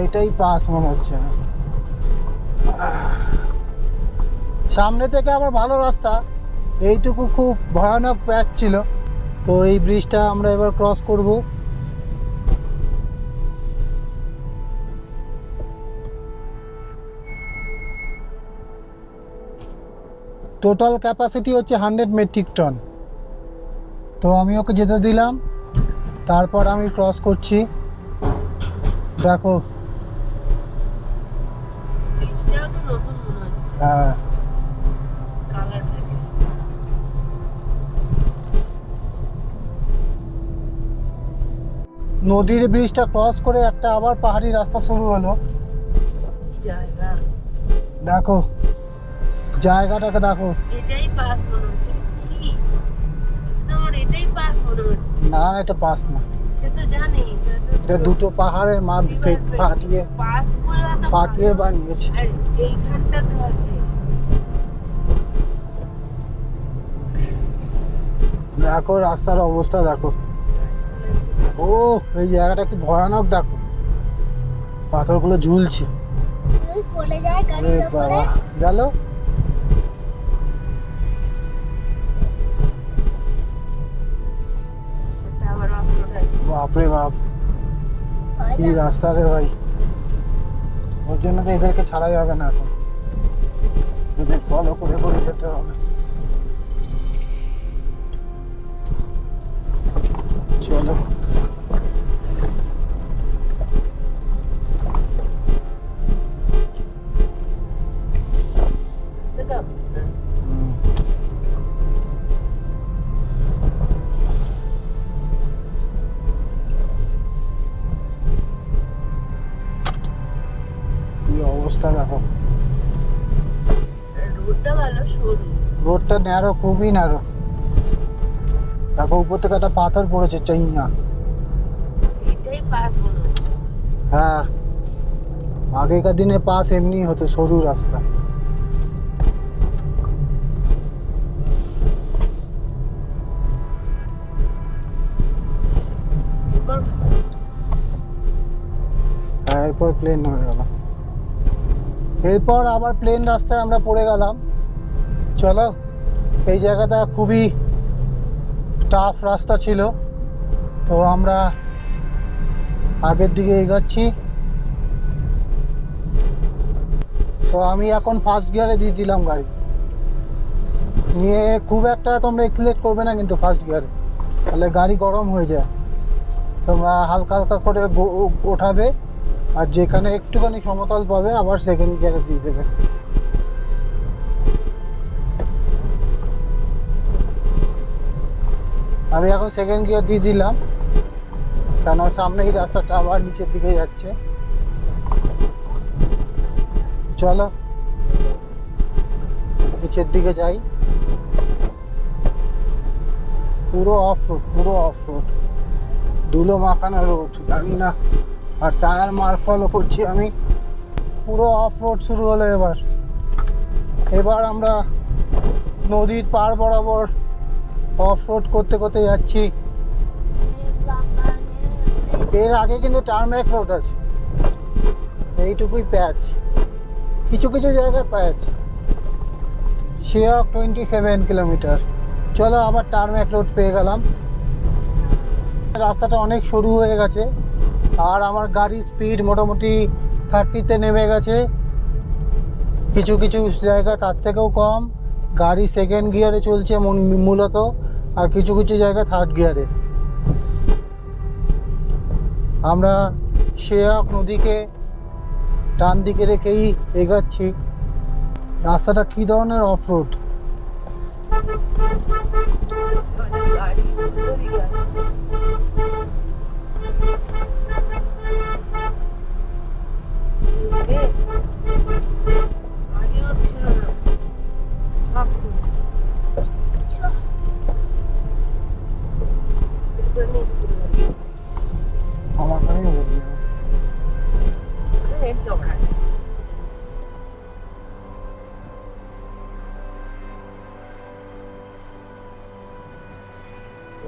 এটাই পাস মনে হচ্ছে। সামনে থেকে আবার ভালো রাস্তা, এইটুকু খুব ভয়ানক প্যাচ ছিল। তো এই ব্রিজটা আমরা এবার ক্রস করব। টোটাল ক্যাপাসিটি হচ্ছে 100 মেট্রিক টন। তো আমি ওকে যেতে দিলাম, তারপর আমি ক্রস করছি। দেখো হ্যাঁ কালার থাকে। নদীর ব্রিজটা ক্রস করে একটা আবার পাহাড়ি রাস্তা শুরু হলো। জায়গা দেখো জায়গাটাকে দেখো। এটাই পাস মনে হচ্ছে কি আমার এটাই পাস মনে হচ্ছে না না, এটা পাস না, সে তো জানি এটা দুটো পাহাড়ের মাপ ফাটিয়ে পাস বলা তো ফাটিয়ে বানিয়েছে। আর এইখানটা তো আছে দেখো রাস্তার অবস্থা দেখো। ও এই জায়গাটা কি ভয়ানক, দেখো পাথরগুলো ঝুলছে। ওই পড়ে যায় আরে গাড়ির উপরে। বাবা, গেল। এটা আবার অফরোড আছে বাপরে বাপ, ভয় কি লাগে। রাস্তা রে ভাই। ওর জন্য তো এদেরকে ছাড়া যাবে না এখন, এদের ফলো করে করে যেতে হবে। চলো বুঝতে তো কি অবস্থা দেখো। রোডটা ভালো সরু রোডটা ন্যারো, খুবই ন্যারো। দেখো উপর থেকে একটা পাথর পড়েছে চাইনা। এটাই পাস মনে হচ্ছে হ্যাঁ, আগেকার দিনে পাস এমনি হতো, সরু রাস্তা। এরপর হ্যাঁ, এরপর প্লেন হয়ে গেল। এরপর আবার প্লেন রাস্তায় আমরা পড়ে গেলাম। চলো, এই জায়গাটা খুবই টাফ রাস্তা ছিল, তো আমরা আগের দিকে এগোচ্ছি। তো আমি এখন ফার্স্ট গিয়ারে দিয়ে দিলাম গাড়ি নিয়ে। খুব একটা তোমরা এক্সিলেট করবে না কিন্তু ফার্স্ট গিয়ারে, তাহলে গাড়ি গরম হয়ে যায়। তোমরা হালকা হালকা করে ওঠাবে, আর যেখানে একটুখানি সমতল পাবে আবার সেকেন্ড গিয়ারে দিয়ে দেবে। আমি এখন সেকেন্ড গিয়ার দিয়ে দিলাম, কেন সামনে এই রাস্তাটা আবার নিচের দিকে যাচ্ছে। চলো নিচের দিকে যাই। পুরো অফ রোড, পুরো অফ রোড, ধুলো মাখানো রোড, জানি না। আর টায়ার মার ফলো করছি আমি। পুরো অফ রোড শুরু হলো এবার। এবার আমরা নদীর পার বরাবর অফ রোড করতে করতে যাচ্ছি। বাবা রে। এর আগে কিন্তু টার্মেক রোড আছে, এইটুকুই প্যাচ, কিছু কিছু জায়গায় প্যাচ। সেও 27 কিলোমিটার। চলো আবার টার্মেক রোড পেয়ে গেলাম। রাস্তাটা অনেক সরু হয়ে গেছে, আর আমার গাড়ির স্পিড মোটামুটি 30-তে নেমে গেছে। কিছু কিছু জায়গা তার থেকেও কম। গাড়ি সেকেন্ড গিয়ারে চলছে মূলত, আর কিছু কিছু জায়গা থার্ড গিয়ারে। আমরা শেয়াক নদীকে ডান দিকে রেখেই এগোচ্ছি। রাস্তাটা কী ধরনের অফ রোড। গাড়ি ওদিকে আছে। এ, আগে ওর পিছনে না। সব ঠিক। এরপর নিয়ে চলে যাবি। আমার গাড়ি বদলে এর ঝগড়া আছে।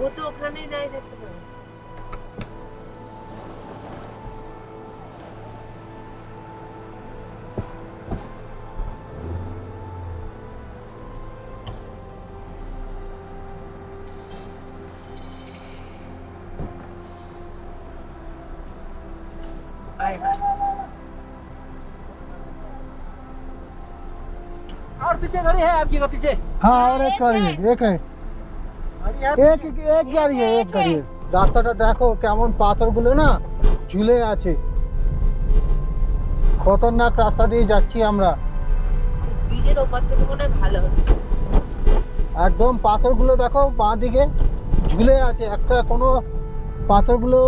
ও তো ওখানেই দাঁড়িয়ে থাকতে পারে। आए और पीछे गाड़ी है आपकी का पीछे हाँ, और एक गाड़ी है, एक है, एक गाड़ी है, एक गाड़ी है। রাস্তাটা দেখো কেমন পাথরগুলো না ঝুলে আছে। খতরনাক রাস্তা দিয়ে যাচ্ছি আমরা। पीछे ব্রিজের ওপর থেকে মনে হয় ভালো হচ্ছে। একদম পাথরগুলো দেখো বাঁ দিকে ঝুলে আছে, একটা কোনো পাথরগুলো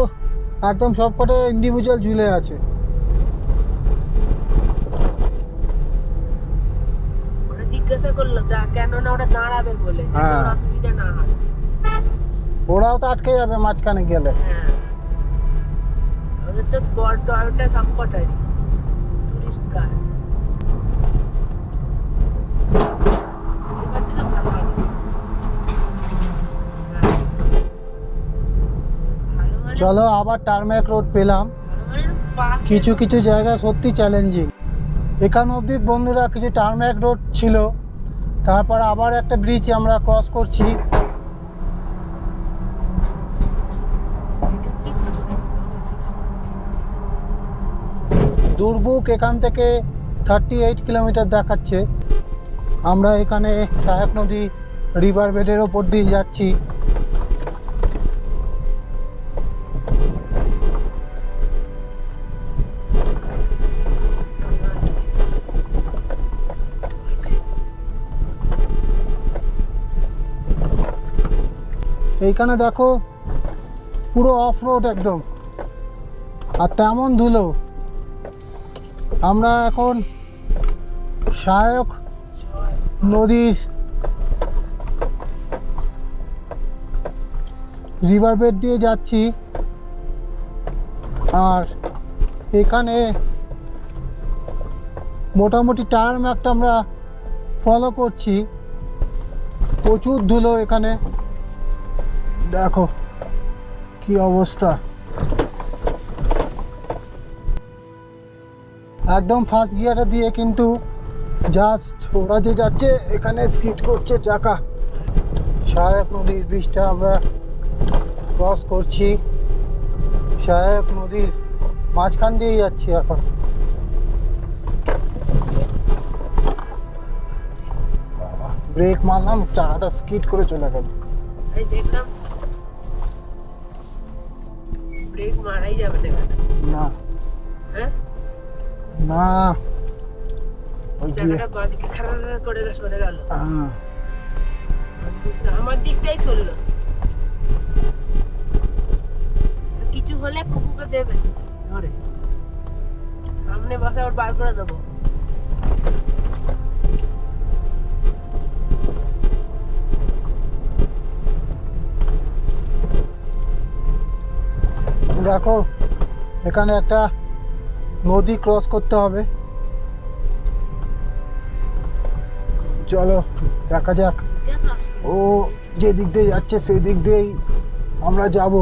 একদম সবকটা ইন্ডিভিজুয়াল ঝুলে আছে। ওরা জিজ্ঞাসা করলো কেন না ওরা দাঁড়াবে বলে, যাতে হ্যাঁ। ওর অসুবিধা না হয়। ওরাও তো আটকে যাবে মাঝখানে গেলে। হ্যাঁ, ওদের তো বড় টয়োটা সবকটারই টুরিস্ট কার। এবার থেকে ভালো হবে। হ্যাঁ। ভালো মানে- চলো আবার টারম্যাক রোড পেলাম। ভালো মানে পাশে- কিছু কিছু জায়গা সত্যি চ্যালেঞ্জিং। এখান অবধি বন্ধুরা কিছু টারম্যাক রোড ছিল, তারপর আবার একটা ব্রিজ আমরা ক্রস করছি। দুর্বুক এখান থেকে 38 কিলোমিটার দেখাচ্ছে। আমরা এখানে সহায়ক নদী রিভার বেডের ওপর দিয়ে যাচ্ছি। এইখানে দেখো পুরো অফ রোড একদম, আর তেমন ধুলো। আমরা এখন সহায়ক নদীর রিভার বেড দিয়ে যাচ্ছি, আর এখানে মোটামুটি টার্ম্যাকটা আমরা ফলো করছি। প্রচুর ধুলো এখানে, দেখো কি অবস্থা। একদম ফার্স্ট গিয়ারে দিয়ে কিন্তু জাস্ট ওরা যে যাচ্ছে এখানে স্কিড করছে চাকা। সহায়ক নদীর ব্রিজটা আমরা ক্রস করছি, সহায়ক নদীর মাঝখান দিয়ে যাচ্ছি এখন। ব্রেক মারলাম, চাকাটা স্কিড করে চলে গেল। এই দেখলাম ব্রেক মারাই যাবে না এখানে। না হ্যাঁ, না, ওই যে চাকাটা বাঁদিকে খারাপ করে সরে গেল। হ্যাঁ, আমার দিকটাই সরলো। কিছু হলে কুকুরকে দেবে ধরে, সামনে বসে ওর বার করে দেবো। দেখো এখানে একটা নদী ক্রস করতে হবে। চলো দেখা যাক, ও যে দিক দিয়ে যাচ্ছে সেই দিক দিয়েই আমরা যাব।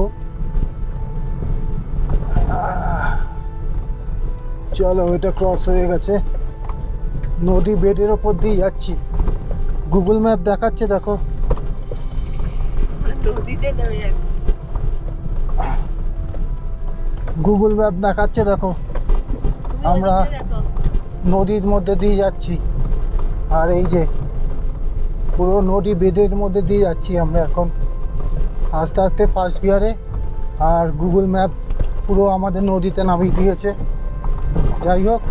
চলো এটা ক্রস হয়ে গেছে, নদী বেডের ওপর দিয়ে যাচ্ছি। গুগল ম্যাপ দেখাচ্ছে দেখো, নদীতে নেমে যাচ্ছে। গুগল ম্যাপ দেখাচ্ছে দেখো, আমরা দেখো, নদীর মধ্যে দিয়ে যাচ্ছি। আর এই যে পুরো নদী বেডের মধ্যে দিয়ে যাচ্ছি আমরা এখন আস্তে আস্তে ফার্স্ট গিয়ারে। আর গুগল ম্যাপ পুরো আমাদের নদীতে নামিয়ে দিয়েছে। যাই হোক,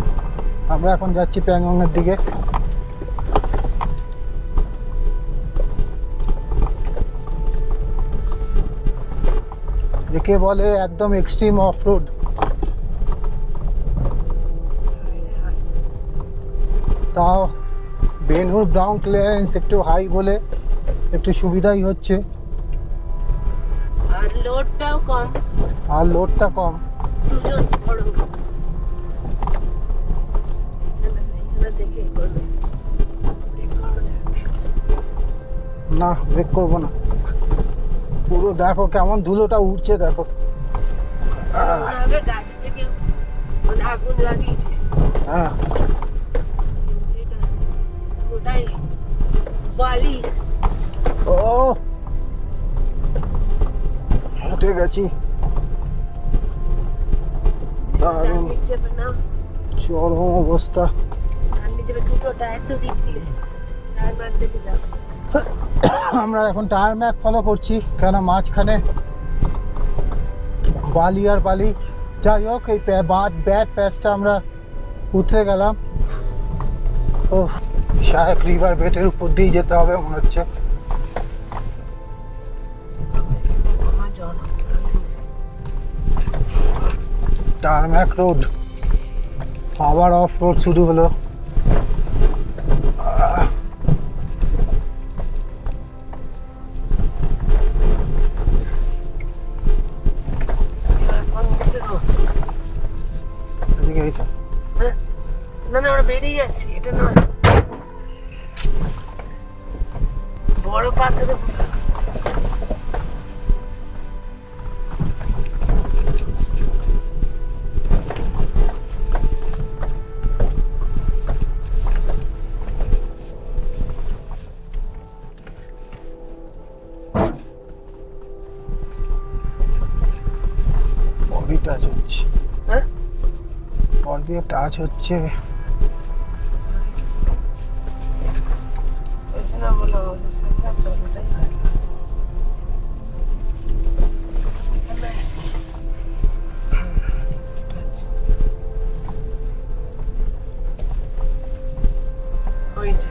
আমরা এখন যাচ্ছি প্যাংগংয়ের দিকে। একে বলে একদম এক্সট্রিম অফ রোড। তাও বেনুর গ্রাউন্ড ক্লিয়ারেন্স একটু হাই বলে একটু সুবিধাই হচ্ছে, আর লোডটাও কম, আর লোডটা কম। দুজন বড় এইখানে দেখে করবে। ব্রেক করো না। না, ব্রেক করবো না। পুরো দেখো কেমন ধুলোটা উঠছে দেখো। মনে হবে গাড়ি থেকে মানে আগুন লাগিয়েছে। হ্যাঁ, এটা ওটাই বালি। ও উঠে গেছি, দারুণ চেপে না, চরম অবস্থা। আর নিজের দুটো টায়ার তো দিক দিয়ে টায়ার মারতে দিলাম। আমরা এখন টায়ার ম্যাপ ফলো করছি, কেন মাঝখানে বালি আর বালি। যাই হোক, এই ব্যাড প্যাচটা আমরা উতরে গেলাম। ও শায়ক রিভার বেটের উপর দিয়ে যেতে হবে মনে হচ্ছে। আমার জল টারম্যাক রোড, আবার অফ রোড শুরু হলো। এদিকে এই তো। না না আমরা বেরিয়ে যাচ্ছি, এটা নয় বড় পাথরে বডি টাচ হচ্ছে, হ্যাঁ বডি দিয়ে টাচ হচ্ছে। ওই জন্য বললাম আমাদের সামনে চলোটাই ভালো। ওই যে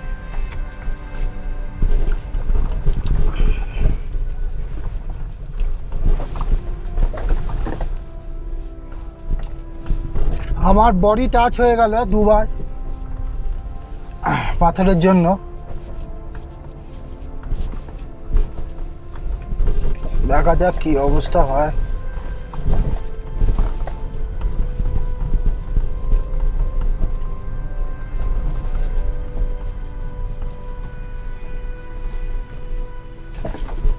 আমার বডি টাচ হয়ে গেল দুবার পাথরের জন্য। দেখা যাক কি অবস্থা হয়।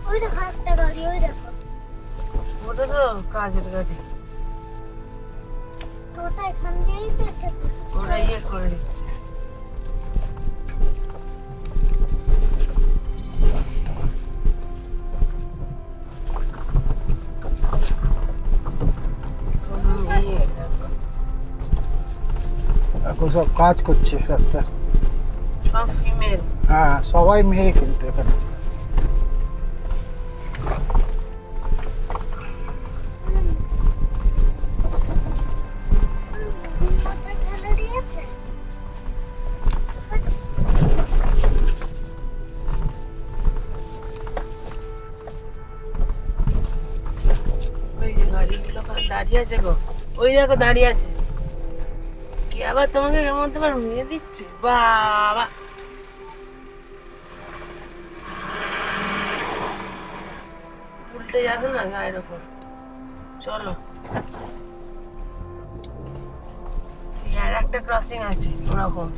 ওই দেখো একটা গাড়ি, ওই দেখো ওটা তো কাজের গাড়ি, তো ওটা এখান দিয়েই তো এসেছে। ওরা ইয়ে করে দিচ্ছে। এখন সব কাজ করছে রাস্তায়। সব ফিমেল। হ্যাঁ, সবাই মেয়ে কিন্তু এখানে। ওটা ঠেলে দিয়েছে। ওই যে গাড়িগুলো দাঁড়িয়ে আছে গো, ওই দেখো দাঁড়িয়ে আছে। কি আবার তোমাকে কেমন তোমার মেয়ে দিচ্ছে বাবা। উল্টে যাচ্ছে না গায়ের ওপর। চলো আর একটা ক্রসিং আছে ওরকম,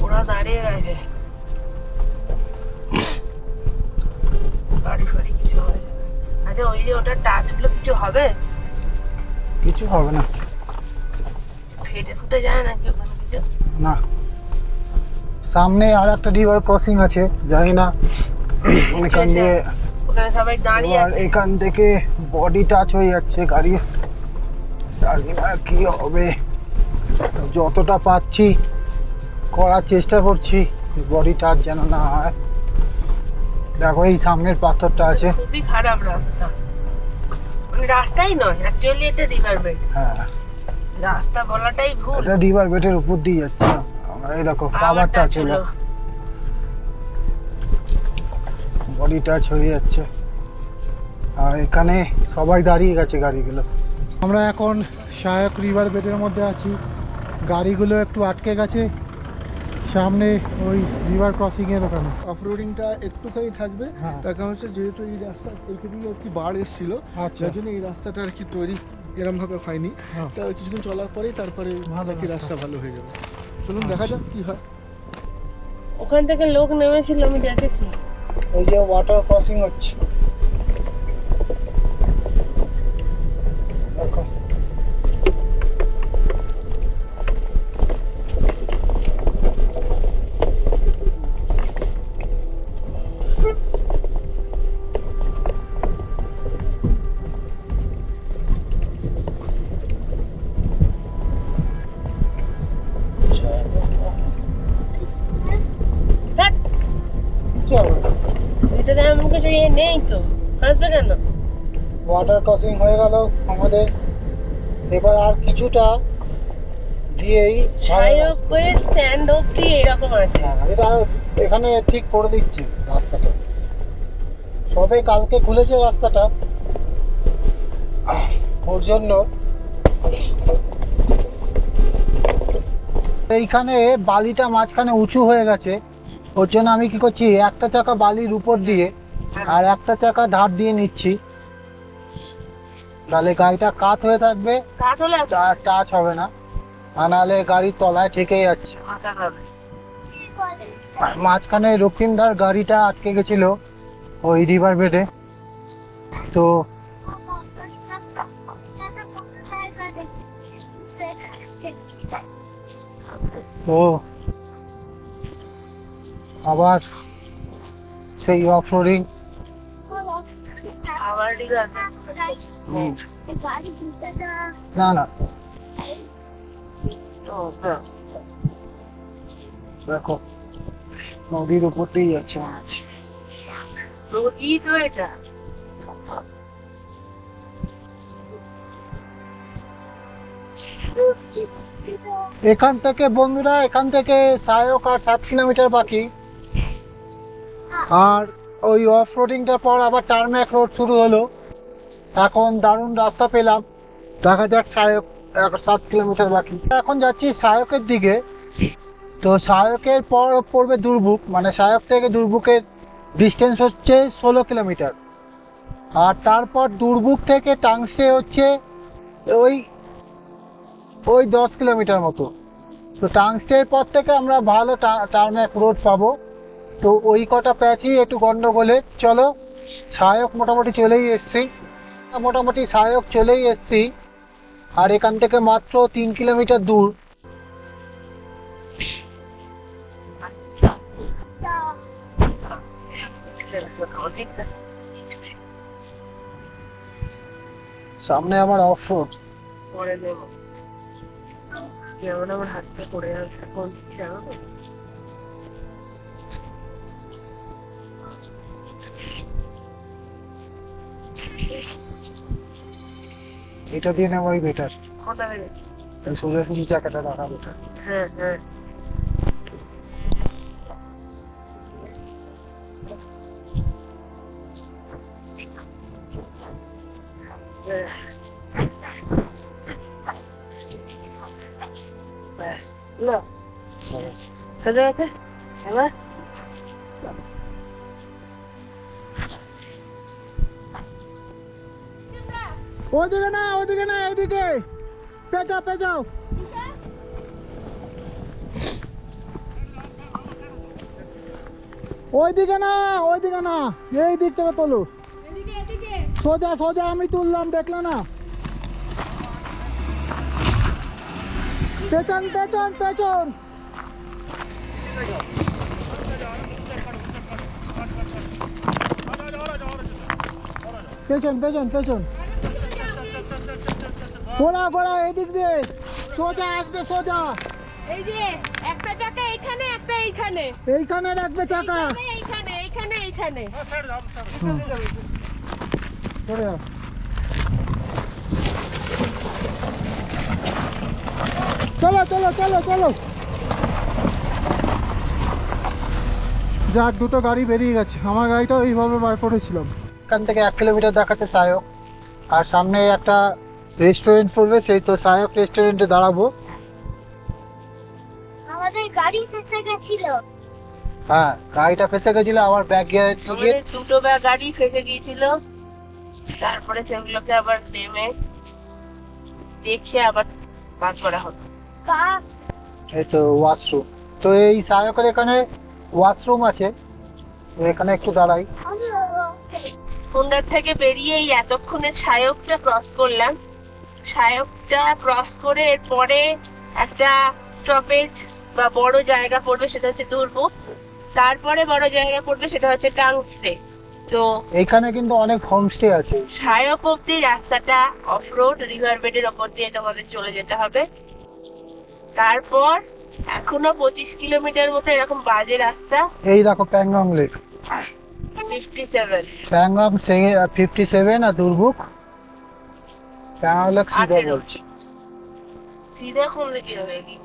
ওরা দাঁড়িয়ে গেছে। গাড়ি ফাড়ি কিছু হবে না। আচ্ছা ওই যে ওটা টাচ হলো কিছু হবে? কিছু হবে না, ফেটে ফুটে যায় নাকি ওখানে কিছু? না। সামনে আর একটা রিভার ক্রসিং আছে, জানি না এখান দিয়ে। ওখানে সবাই দাঁড়িয়ে আর আছে। এখান থেকে বডি টাচ হয়ে যাচ্ছে গাড়ির, জানি না কি হবে। যতটা পাচ্ছি করার চেষ্টা করছি, বডি টাচ যেন না হয়। দেখো এই সামনের পাথরটা আছে। খুবই খারাপ রাস্তা, মানে রাস্তাই নয় অ্যাকচুয়ালি এটা রিভার বেড। হ্যাঁ, রাস্তা বলাটাই ভুল। এটা রিভার বেটের উপর দিয়ে যাচ্ছে। এই দেখো পাওয়ারটা ছিল, বডি টাচ হয়ে যাচ্ছে। আর এখানে সবাই দাঁড়িয়ে গেছে গাড়িগুলো। আমরা এখন শায়ক রিভার বেটের মধ্যে আছি। গাড়িগুলো একটু আটকে গেছে সামনে ওই রিভার ক্রসিং এর ওখানে। অফরোডিংটা একটুখানি থাকবে, হ্যাঁ। তার কারণ হচ্ছে যেহেতু এই রাস্তা এইখানে আর কি বার এসেছিল, আচ্ছা। যার জন্য এই রাস্তাটা আর কি তৈরি এরম ভাবে হয়নি। হ্যাঁ। তা কিছুক্ষণ চলার পরেই তারপরে ভালো আর কি রাস্তা। রাস্তা ভালো হয়ে যাবে। চলুন দেখা যাক কি হয়। ওখান থেকে লোক নেমেছিল, আমি দেখেছি। ওই যে ওয়াটার ক্রসিং হচ্ছে, দেখো। ধ্যাৎ, কি হবে? এটাতে এমন কিছু ইয়ে নেই তো, হাসবে কেন? ওয়াটার ক্রসিং হয়ে গেল আমাদের। এবার আর কিছুটা দিয়েই সায়ক হয়ে স্ট্যান্ড অব্দি এরকম আছে। এটা এখানে ঠিক করে দিচ্ছে রাস্তাটা, সবে কালকে খুলেছে রাস্তাটা, ওর জন্য এইখানে বালিটা মাঝখানে উঁচু হয়ে গেছে। ওর জন্য আমি কি করছি, একটা চাকা বালির উপর দিয়ে আর একটা চাকা ধার দিয়ে নিচ্ছি, তাহলে গাড়িটা কাত হয়ে থাকবে, কাঠ হলে টাচ হবে না, আর নাহলে গাড়ির তলায় ঠেকে যাচ্ছে। আশা করবে। মাঝখানে রক্তিমদার গাড়িটা আটকে গেছিল ওই রিভার বেডে, তো ও আবার সেই অফ রোডিং। আবার ঠিক আছে। না না ও, হ্যাঁ। দেখো নদীর উপর দিয়েই যাচ্ছে মনে হচ্ছে। নদী তো এটা। এখান থেকে বন্ধুরা, এখান থেকে সায়ক আর 7 কিলোমিটার বাকি, আর ওই অফ রোডিংটার পর আবার টার্ম্যাক রোড শুরু হলো। এখন দারুণ রাস্তা পেলাম, দেখা যাক সায়ক 7 কিলোমিটার বাকি। এখন যাচ্ছি সায়কের দিকে, তো সায়কের পর পড়বে দুর্বুক, মানে সায়ক থেকে দুর্বুকের ডিস্টেন্স হচ্ছে 16 কিলোমিটার, আর তারপর দুর্বুক থেকে টাংস্টে হচ্ছে ওই 10 কিলোমিটার মতো। তো টাংস্টের পর থেকে আমরা ভালো টার্ম্যাক রোড পাবো, তো ওই কটা প্যাচই একটু গন্ডগোলের। চলো, সায়ক মোটামুটি চলেই এসছি, আর এখান থেকে মাত্র 3 কিলোমিটার দূর। সামনে আবার অফ রোড। পরে দেবো। যেমন আমার হাতটা পড়ে আসছে কোন জানো তো? এটা দিয়ে নেওয়াই বেটার, কোথায় গেছে? সোজাসুজি জায়গাটা রাখা বেটার। হ্যাঁ হ্যাঁ। ব্যাস, না সোজা গেছে এবার। ওদিকে না, এদিকে পেঁচাও। ওইদিকে না, এই দিক থেকে তোলো। সোজা আমি তুললাম, দেখলে না? পেছন। পেছন। গোড়া এদিক দিয়ে সোজা আসবে, সোজা। এই যে একটা চাকা এখানে, একটা এইখানে। এইখানে রাখবে চাকা। এইখানে। সরে যাও। চলো। যাক, দুটো গাড়ি বেরিয়ে গেছে, আমার গাড়িটা এইভাবে বার করেছিলাম। এখান থেকে 1 কিলোমিটার দেখাচ্ছে সায়ক, আর সামনে একটা রেস্টুরেন্ট পড়বে, সেই তো সায়ক রেস্টুরেন্টে দাঁড়াবো। আমাদের গাড়ি ফেসে গেছিল। হ্যাঁ, গাড়িটা ফেসে গেছিল, আবার ব্যাক গিয়ে আমাদের দুটো গাড়ি ফেসে গিয়েছিল, তারপরে সেগুলোকে আবার নেমে দেখে আবার বার করা হলো। এই তো ওয়াশরুম, তো এই সায়কের এখানে ওয়াশরুম আছে, তো এখানে একটু দাঁড়াই। হোন্ডার থেকে বেরিয়ে এই এতক্ষণে সায়কটা ক্রস করলাম। সায়কটা ক্রস করে এরপরে একটা স্টপেজ বা বড় জায়গা পড়বে, সেটা হচ্ছে দুর্বুক। তারপরে বড় জায়গা পড়বে, সেটা হচ্ছে টাংস্টে। তো এইখানে কিন্তু অনেক হোমস্টে আছে। সায়ক অব্দি রাস্তাটা অফরোড, রিভার বেডের ওপর দিয়ে তোমাদের চলে যেতে হবে। তারপর এখনো 25 কিলোমিটার মতো এরকম বাজে রাস্তা। এই দেখো প্যাংগং লেক, 57 প্যাংগং 57 আর দুর্বুক প্যাংগং লেক সিধা 18 বলছি। সিধে কোন দিকে হয়ে গেছি।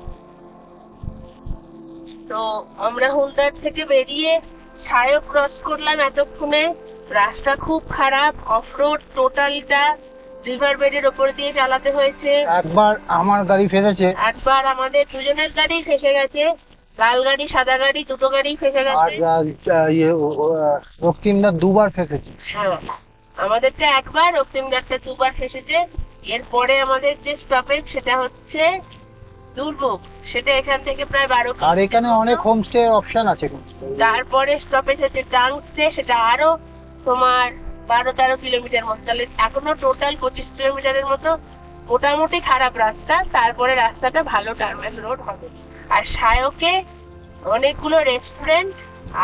তো আমরা হুন্ডার থেকে বেরিয়ে সায়ক ক্রস করলাম এতক্ষণে। রাস্তা খুব খারাপ, অফরোড টোটালটা রিভার বেডের ওপর দিয়ে চালাতে হয়েছে। একবার আমার গাড়ি ফেসেছে, একবার আমাদের দুজনের গাড়ি ফেসে গেছে, লাল গাড়ি সাদা গাড়ি দুটো গাড়ি ফেসে আর গেছে। রক্তিমদার দুবার ফেসেছে। হ্যাঁ, আমাদেরটা একবার, রক্তিমদারটা দুবার ফেসেছে। এরপরে আমাদের যে স্টপেজ সেটা হচ্ছে দুর্ভোগ, সেটা এখান থেকে প্রায় 12 আর এখানে অনেক হোমস্টে অপশন আছে। তারপরে স্টপেজ হচ্ছে টাংস্টে, সেটা আরো তোমার 12-13 কিলোমিটার মতো। তাহলে এখনো টোটাল 25 কিলোমিটারের মতো মোটামুটি খারাপ রাস্তা। তারপরে রাস্তাটা ভালো টার্মেল রোড হবে। আর সায়কে অনেকগুলো রেস্টুরেন্ট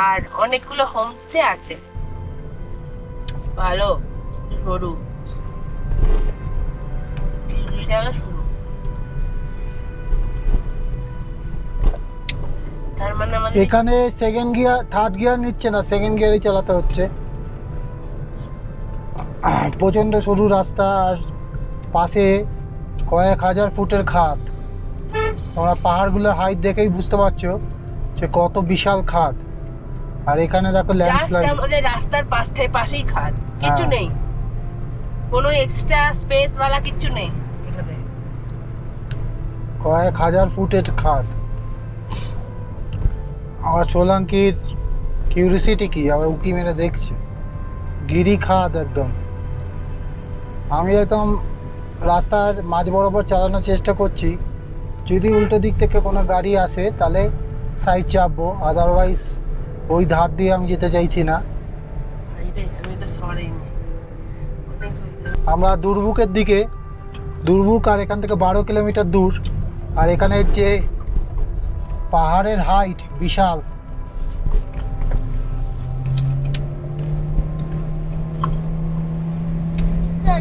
আর অনেকগুলো হোমস্টে আছে, ভালো সরু এই জায়গা শুরু। তার মানে আমাদের এখানে সেকেন্ড গিয়ার থার্ড গিয়ার নিচ্ছে না, সেকেন্ড গিয়ারই চালাতে হচ্ছে। প্রচন্ড সরু রাস্তা আর পাশে কয়েক হাজার ফুটের খাদ। তোমরা পাহাড়গুলোর হাইট দেখেই বুঝতে পারছো যে কত বিশাল খাদ। আর এখানে দেখো জাস্ট ল্যান্ডস্লাইড। আমাদের রাস্তার পাশেই খাদ, কিছু হ্যাঁ। নেই, কোনো এক্সট্রা স্পেস ওয়ালা কিছু নেই এটাতে। কয়েক হাজার ফুটের খাদ। আবার সোলাঙ্কির কিউরিসিটি কি, আবার উকি মেরে দেখছে গিরি খাদ একদম। আমি একদম রাস্তার মাঝ বরাবর চালানোর চেষ্টা করছি, যদি উল্টো দিক থেকে কোনো গাড়ি আসে তাহলে সাইড চাপবো, আদারওয়াইজ ওই ধার দিয়ে আমি যেতে চাইছি না। আমি তো সরিনি, আমরা দুর্ভুকের দিকে, দুর্ভুক আর এখান থেকে 12 কিলোমিটার দূর। আর এখানে যে পাহাড়ের হাইট বিশাল।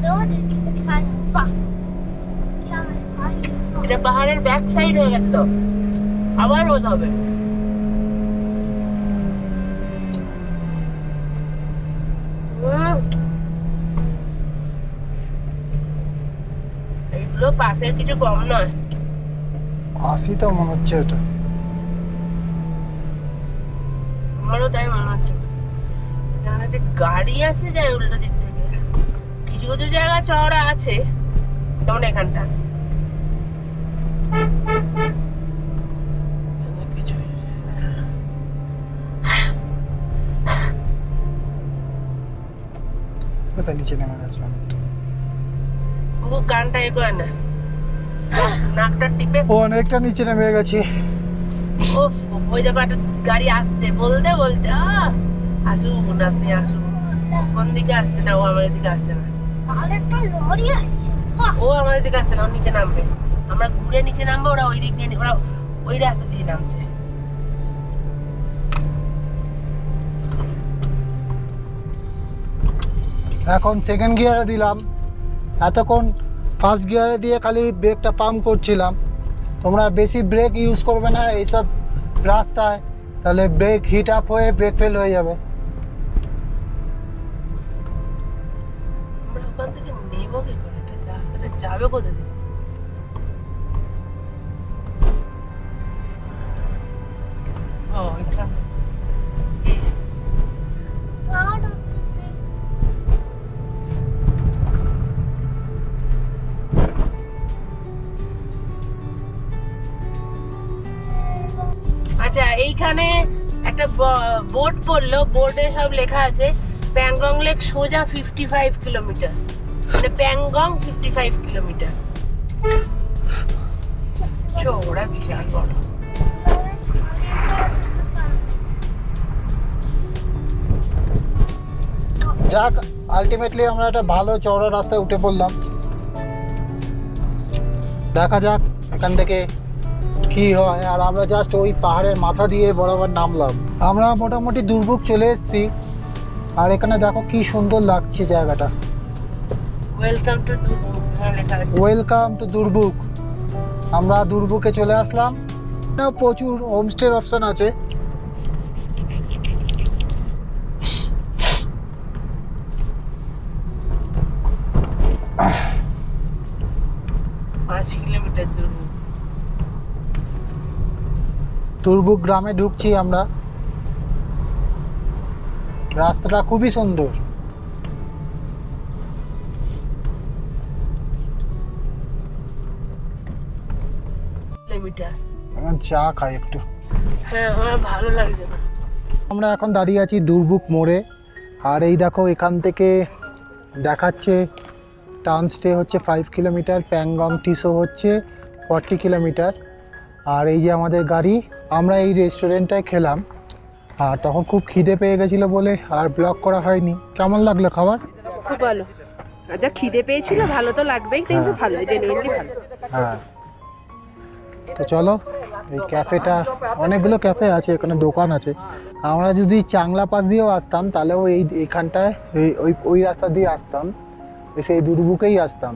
रोड इसके छान वाह क्या है भाई। এটা পাহাড়ের ব্যাক সাইড হয়ে গেছে, তো আবার রোদ হবে। এইগুলো পাশের কিছু কম নয়। আসি তো মনে হচ্ছে এটা। আমারও তাই মনে হচ্ছে। এখানে গাড়ি আসে যায় উল্টো দিক থেকে, কিছু কিছু জায়গা চওড়া আছে, যেমন এখানটা। কোথায় নিচে নেমে গেছে অনেকটা। ও গানটা এ করে না, নাকটা টিপে। ও অনেকটা নিচে নেমে গেছে। ওফ, ওই দেখো একটা গাড়ি আসছে, বলতে বলতে আসুন আপনি আসুন। কোন দিকে আসছে না, ও আমাদের দিকে আসছে না। আর একটা লরি আসছে বাহ। ও আমাদের দিকে আসছে না, ও নিচে নামবে। আমরা ঘুরে নিচে নামবো, ওরা ওই দিক দিয়ে, ওরা ওই রাস্তা দিয়ে নামছে। এখন সেকেন্ড গিয়ারে দিলাম, এতক্ষণ ফার্স্ট গিয়ারে দিয়ে খালি ব্রেকটা পাম্প করছিলাম। তোমরা বেশি ব্রেক ইউজ করবে না এইসব রাস্তায়, তাহলে ব্রেক হিট আপ হয়ে ব্রেক ফেল হয়ে যাবে। আমরা ওখান থেকে নেবো কি করে, এটা রাস্তাটা যাবে কোথা দিয়ে? ও এখান गार्ड होते थे আচ্ছা, এইখানে একটা বোর্ড পড়লো, বোর্ডে সব লেখা আছে প্যাংগং লেক সোজা 55 কিলোমিটার, মানে প্যাংগং 55 কিলোমিটার। চৌড়া বিশাল বড়। যাক, আলটিমেটলি আমরা একটা ভালো চওড়া রাস্তায় উঠে পড়লাম। দেখা যাক এখান থেকে কি হয়। আর আমরা জাস্ট ওই পাহাড়ের মাথা দিয়ে বরাবর নামলাম। আমরা মোটামুটি দুর্ভোগ চলে এসেছি। আর এখানে দেখো কি সুন্দর লাগছে জায়গাটা। ওয়েলকাম টু দুর্ভোগ লেখা আছে। ওয়েলকাম টু দুর্ভোগ। আমরা দুর্ভোগে চলে আসলাম। প্রচুর হোমস্টের অপশন আছে। 5 কিলোমিটার দুর্ভোগ। দুর্বুক গ্রামে ঢুকছি আমরা। রাস্তাটা খুবই সুন্দর। কিলোমিটার। এখন চা খাই একটু। হ্যাঁ, আমার ভালো লাগছে না। আমরা এখন দাঁড়িয়ে আছি দুর্বুক মোড়ে। আর এই দেখো এখান থেকে দেখাচ্ছে টাউন স্টে হচ্ছে 5 কিলোমিটার, প্যাংগং টিসো হচ্ছে 40 কিলোমিটার। আর এই যে আমাদের গাড়ি, আমরা এই রেস্টুরেন্টটায় খেলাম। আর তখন খুব খিদে পেয়ে গেছিলো বলে আর ব্লগ করা হয়নি। কেমন লাগলো খাবার? খুব ভালো। আচ্ছা, খিদে পেয়েছিল, ভালো তো লাগবেই, কিন্তু ভালো, জেনুইনলি ভালো। হ্যাঁ, তো চলো এই ক্যাফেটা, অনেকগুলো ক্যাফে আছে, এখানে দোকান আছে। আমরা যদি চাংলা পাস দিয়েও আসতাম তাহলেও এইখানটায় ওই রাস্তা দিয়ে আসতাম, সেই দুর্বুকেই আসতাম।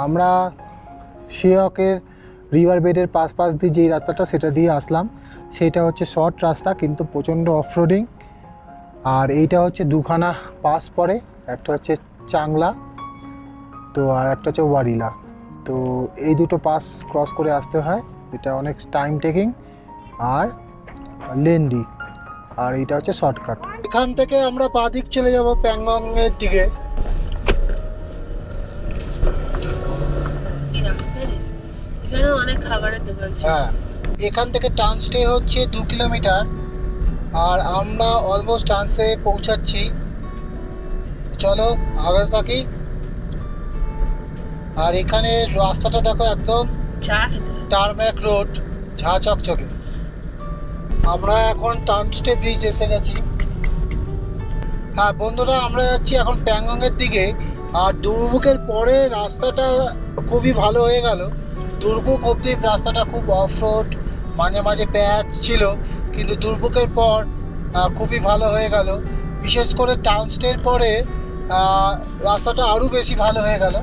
আমরা শিয়কের রিভার বেডের পাশ দিয়ে যেই রাস্তাটা সেটা দিয়ে আসলাম। সেটা হচ্ছে শর্ট রাস্তা কিন্তু প্রচণ্ড অফরোডিং। আর এইটা হচ্ছে দুখানা পাস পড়ে, একটা হচ্ছে চাংলা তো আর একটা হচ্ছে ওয়ারিলা। তো এই দুটো পাস ক্রস করে আসতে হয়, এটা অনেক টাইম টেকিং আর লেন্দি। আর এইটা হচ্ছে শর্টকাট। এখান থেকে আমরা বাঁ দিক চলে যাব প্যাংগংয়ের দিকে। এখানে অনেক খাবারের দোকান ছিল। হ্যাঁ, এখান থেকে টাউন স্টে হচ্ছে 2 কিলোমিটার। আর আমরা অলমোস্ট টাউনসে পৌঁছাচ্ছি। চলো আগে থাকি। আর এখানে রাস্তাটা দেখো একদম চা খেতে। টারম্যাক রোড, ঝাঁ চকচকে। আমরা এখন টাউনস্টে ব্রিজ এসে গেছি। হ্যাঁ বন্ধুরা, আমরা যাচ্ছি এখন প্যাংগংয়ের দিকে। আর দুর্বুকের পরে রাস্তাটা খুবই ভালো হয়ে গেল। দুর্বুক অবধি রাস্তাটা খুব অফ রোড, মাঝে মাঝে প্যাচ ছিল, কিন্তু দুর্বুকের পর খুবই ভালো হয়ে গেল। বিশেষ করে টাউনস্টের পরে রাস্তাটা আরও বেশি ভালো হয়ে গেল।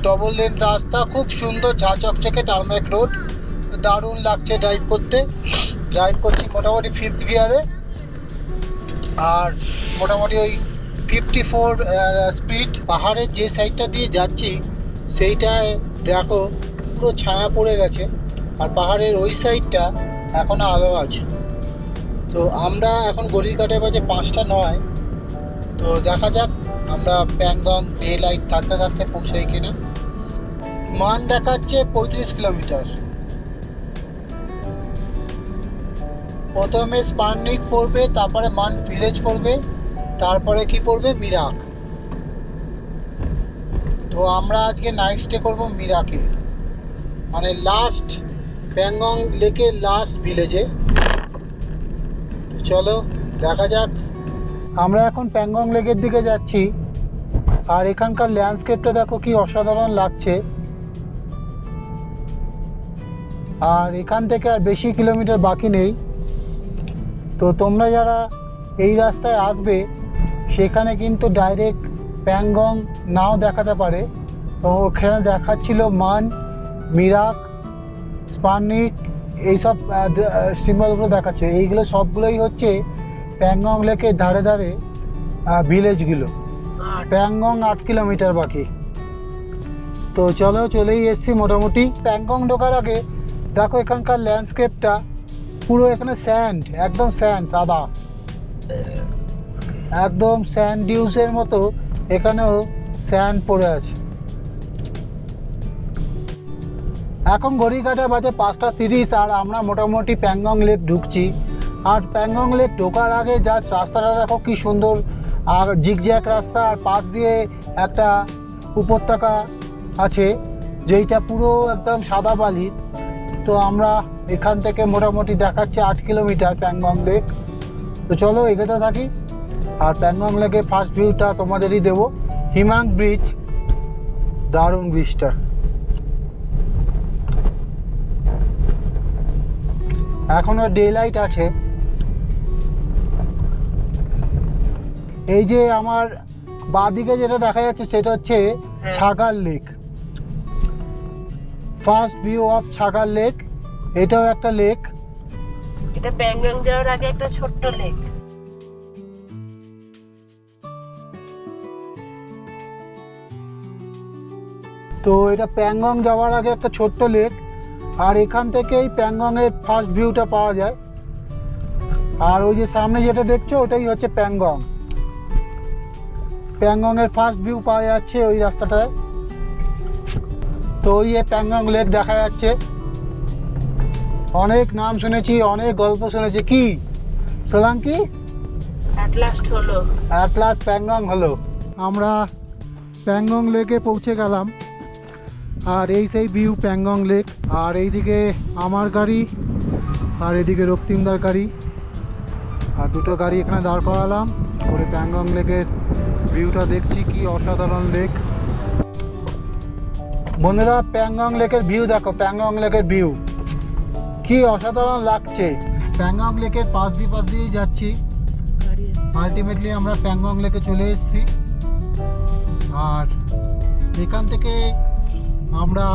ডবল লেন রাস্তা, খুব সুন্দর ঝাঁ চকচকে টারম্যাক রোড, দারুণ লাগছে ড্রাইভ করতে। ড্রাইভ করছি মোটামুটি 5th গিয়ারে, আর মোটামুটি ওই 54 স্পিড। পাহাড়ের যে সাইডটা দিয়ে যাচ্ছি সেইটায় দেখো পুরো ছায়া পড়ে গেছে, আর পাহাড়ের ওই সাইডটা এখনও আলো আছে। তো আমরা এখন ঘড়ির কাঁটায় বাজে 5টা 9। তো দেখা যাক আমরা প্যাংগং ডে লাইট থাকতে থাকতে পৌঁছাই কিনা। মান দেখাচ্ছে 35 কিলোমিটার। প্রথমে স্পার্নিক পড়বে, তারপরে মান ভিলেজ পড়বে, তারপরে কি পড়বে মিরাক। তো আমরা আজকে নাইট স্টে করবো মিরাকে, মানে লাস্ট প্যাংগং লেকের লাস্ট ভিলেজে। চলো দেখা যাক। আমরা এখন প্যাংগং লেকের দিকে যাচ্ছি। আর এখানকার ল্যান্ডস্কেপটা দেখো কি অসাধারণ লাগছে। আর এখান থেকে আর বেশি কিলোমিটার বাকি নেই। তো তোমরা যারা এই রাস্তায় আসবে সেখানে কিন্তু ডাইরেক্ট প্যাংগং নাও দেখাতে পারে। তো ওখানে দেখাচ্ছিল মান, মিরাক, স্পার্নিক, এইসব সিম্বলগুলো দেখাচ্ছে। এইগুলো সবগুলোই হচ্ছে প্যাংগং লেকের ধারে ধারে ভিলেজগুলো। প্যাংগং 8 কিলোমিটার বাকি। তো চলেই এসছি মোটামুটি। প্যাংগং ঢোকার আগে দেখো এখানকার ল্যান্ডস্কেপটা পুরো, এখানে স্যান্ড, একদম স্যান্ড, সাদা একদম স্যান্ড ডিউসের মতো এখানেও স্যান্ড পড়ে আছে। এখন ঘড়ি কাটা বাজে 5টা 30। আর আমরা মোটামুটি প্যাংগং লেক ঢুকছি। আর প্যাংগং লেক ঢোকার আগে জাস্ট রাস্তাটা দেখো কি সুন্দর, আর জিগজ্যাগ রাস্তা, আর পাশ দিয়ে একটা উপত্যকা আছে যেইটা পুরো একদম সাদা বালির। তো আমরা এখান থেকে মোটামুটি দেখাচ্ছে 8 কিলোমিটার প্যাংগং লেক। তো চলো এগোতে থাকি। আর প্যাংগং লেকের ফার্স্ট ভিউটা তোমাদেরই দেবো। হিমাং ব্রিজ, দারুণ ব্রিজটা। এখনও ডে লাইট আছে। এই যে আমার বাঁদিকে যেটা দেখা যাচ্ছে সেটা হচ্ছে Chagal lake, first view of Chagal lake. এটাও একটা লেক। এটা প্যাংগং যাওয়ার আগে একটা ছোট্ট লেক। তো এটা প্যাংগং যাওয়ার আগে একটা ছোট্ট লেক। আর এখান থেকেই প্যাংগংয়ের ফার্স্ট ভিউটা পাওয়া যায়। আর ওই যে সামনে যেটা দেখছো ওটাই হচ্ছে প্যাংগং। প্যাংগংয়ের ফার্স্ট ভিউ পাওয়া যাচ্ছে ওই রাস্তাটায়। তো ওই প্যাংগং লেক দেখা যাচ্ছে। অনেক নাম শুনেছি, অনেক গল্প শুনেছি। কি সোলাঙ্কি? অ্যাট লাস্ট হলো। অ্যাট লাস্ট প্যাংগং হলো। আমরা প্যাংগং লেকে পৌঁছে গেলাম। আর এই সেই ভিউ প্যাংগং লেক। আর এইদিকে আমার গাড়ি আর এদিকে রক্তিমদার গাড়ি, আর দুটো গাড়ি এখানে দাঁড় করালাম করে প্যাংগং লেকের ভিউটা দেখছি। কি অসাধারণ লেক বন্ধুরা, প্যাংগং লেকের ভিউ দেখো। প্যাংগং লেকের ভিউ কি অসাধারণ লাগছে। প্যাংগং লেকের পাশ দিয়েই যাচ্ছি। আলটিমেটলি আমরা প্যাংগং লেকে চলে এসেছি। আর এখান থেকে আমরা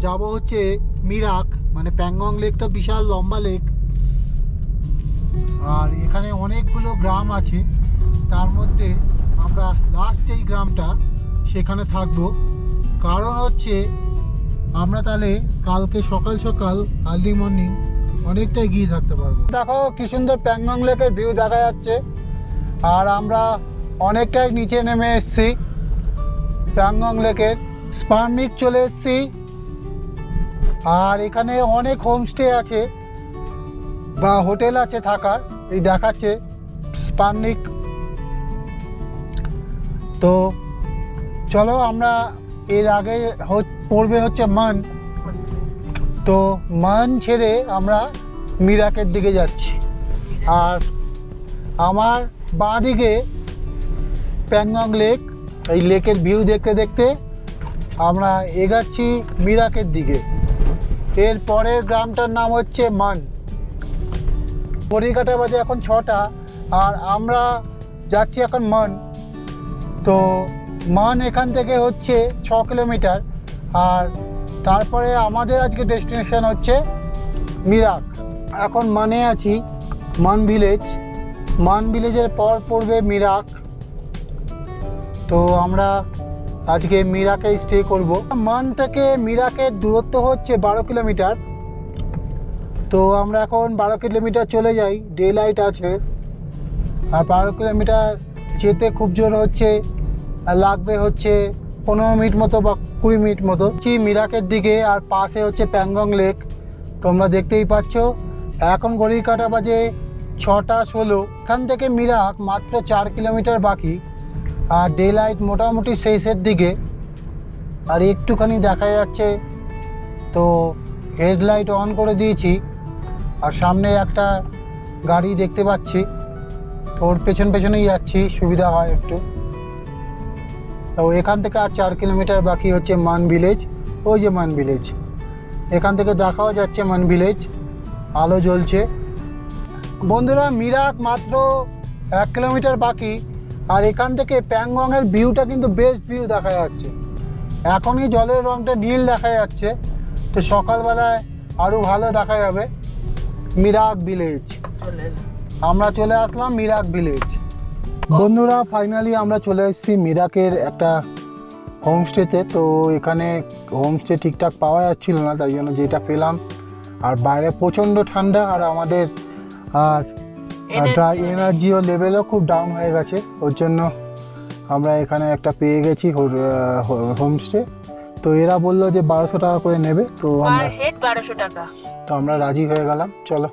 যাব হচ্ছে মিরাক, মানে প্যাংগং লেকটা বিশাল লম্বা লেক। আর এখানে অনেকগুলো গ্রাম আছে, তার মধ্যে আমরা লাস্ট যেই গ্রামটা সেখানে থাকবো। কারণ হচ্ছে আমরা তাহলে কালকে সকাল সকাল আর্লি মর্নিং অনেকটা এগিয়ে থাকতে পারবো। দেখো কি সুন্দর প্যাংগং লেকের ভিউ দেখা যাচ্ছে। আর আমরা অনেকটাই নিচে নেমে এসেছি প্যাংগং লেকের। স্পারনিক চলে এসেছি। আর এখানে অনেক হোমস্টে আছে বা হোটেল আছে থাকার, এই দেখাচ্ছে স্পারনিক। তো চলো, আমরা এর আগে পড়বে হচ্ছে মান। তো মান ছেড়ে আমরা মিরাকের দিকে যাচ্ছি। আর আমার বাঁ দিকে প্যাংগং লেক। এই লেকের ভিউ দেখতে দেখতে আমরা এগাচ্ছি মিরাকের দিকে। এর পরের গ্রামটার নাম হচ্ছে মান। ঘড়িকাটা বাজে এখন 6টা, আর আমরা যাচ্ছি এখন মান। তো মান এখান থেকে হচ্ছে 6 কিলোমিটার। আর তারপরে আমাদের আজকে ডেস্টিনেশন হচ্ছে মিরাক। এখন মানে আছি মান ভিলেজ। মান ভিলেজের পর পড়বে মিরাক। তো আমরা আজকে মিরাকে স্টে করব। মান থেকে মিরাকের দূরত্ব হচ্ছে 12 কিলোমিটার। তো আমরা এখন 12 কিলোমিটার চলে যাই। ডে লাইট আছে। আর 12 কিলোমিটার যেতে খুব জোর হচ্ছে লাগবে হচ্ছে 15 মিনিট মতো বা 20 মিনিট মতো। মিরাকের দিকে আর পাশে হচ্ছে প্যাংগং লেক। তোমরা দেখতেই পাচ্ছ। এখন ঘড়ির কাঁটা বাজে 6:16। এখান থেকে মিরাক মাত্র 4 কিলোমিটার বাকি। আর ডে লাইট মোটামুটি শেষের দিকে। আর একটুখানি দেখা যাচ্ছে। তো হেডলাইট অন করে দিয়েছি। আর সামনে একটা গাড়ি দেখতে পাচ্ছি, তো ওর পেছনেই যাচ্ছি, সুবিধা হয় একটু। তো এখান থেকে আর 4 কিলোমিটার বাকি হচ্ছে মান ভিলেজ। ওই যে মান ভিলেজ, এখান থেকে দেখাও যাচ্ছে মান ভিলেজ, আলো জ্বলছে। বন্ধুরা, মিরাক মাত্র 1 কিলোমিটার বাকি। আর এখান থেকে প্যাংগংয়ের ভিউটা কিন্তু বেস্ট ভিউ দেখা যাচ্ছে। এখনই জলের রঙটা নীল দেখা যাচ্ছে। তো সকালবেলায় আরও ভালো দেখা যাবে মিরাক ভিলেজ। আমরা চলে আসলাম মিরাক ভিলেজ। বন্ধুরা, ফাইনালি আমরা চলে এসেছি মিরাকের একটা হোমস্টেতে। তো এখানে হোমস্টে ঠিকঠাক পাওয়া যাচ্ছিল না, তাই জন্য যেটা পেলাম। আর বাইরে প্রচণ্ড ঠান্ডা। আর আমাদের এনার্জিও লেভেলও খুব ডাউন হয়ে গেছে। ওর জন্য আমরা এখানে একটা পেয়ে গেছি হোমস্টে। তো এরা বললো যে 1200 টাকা করে নেবে। তো আমরা 1200 টাকা। তো আমরা রাজি হয়ে গেলাম। চলো।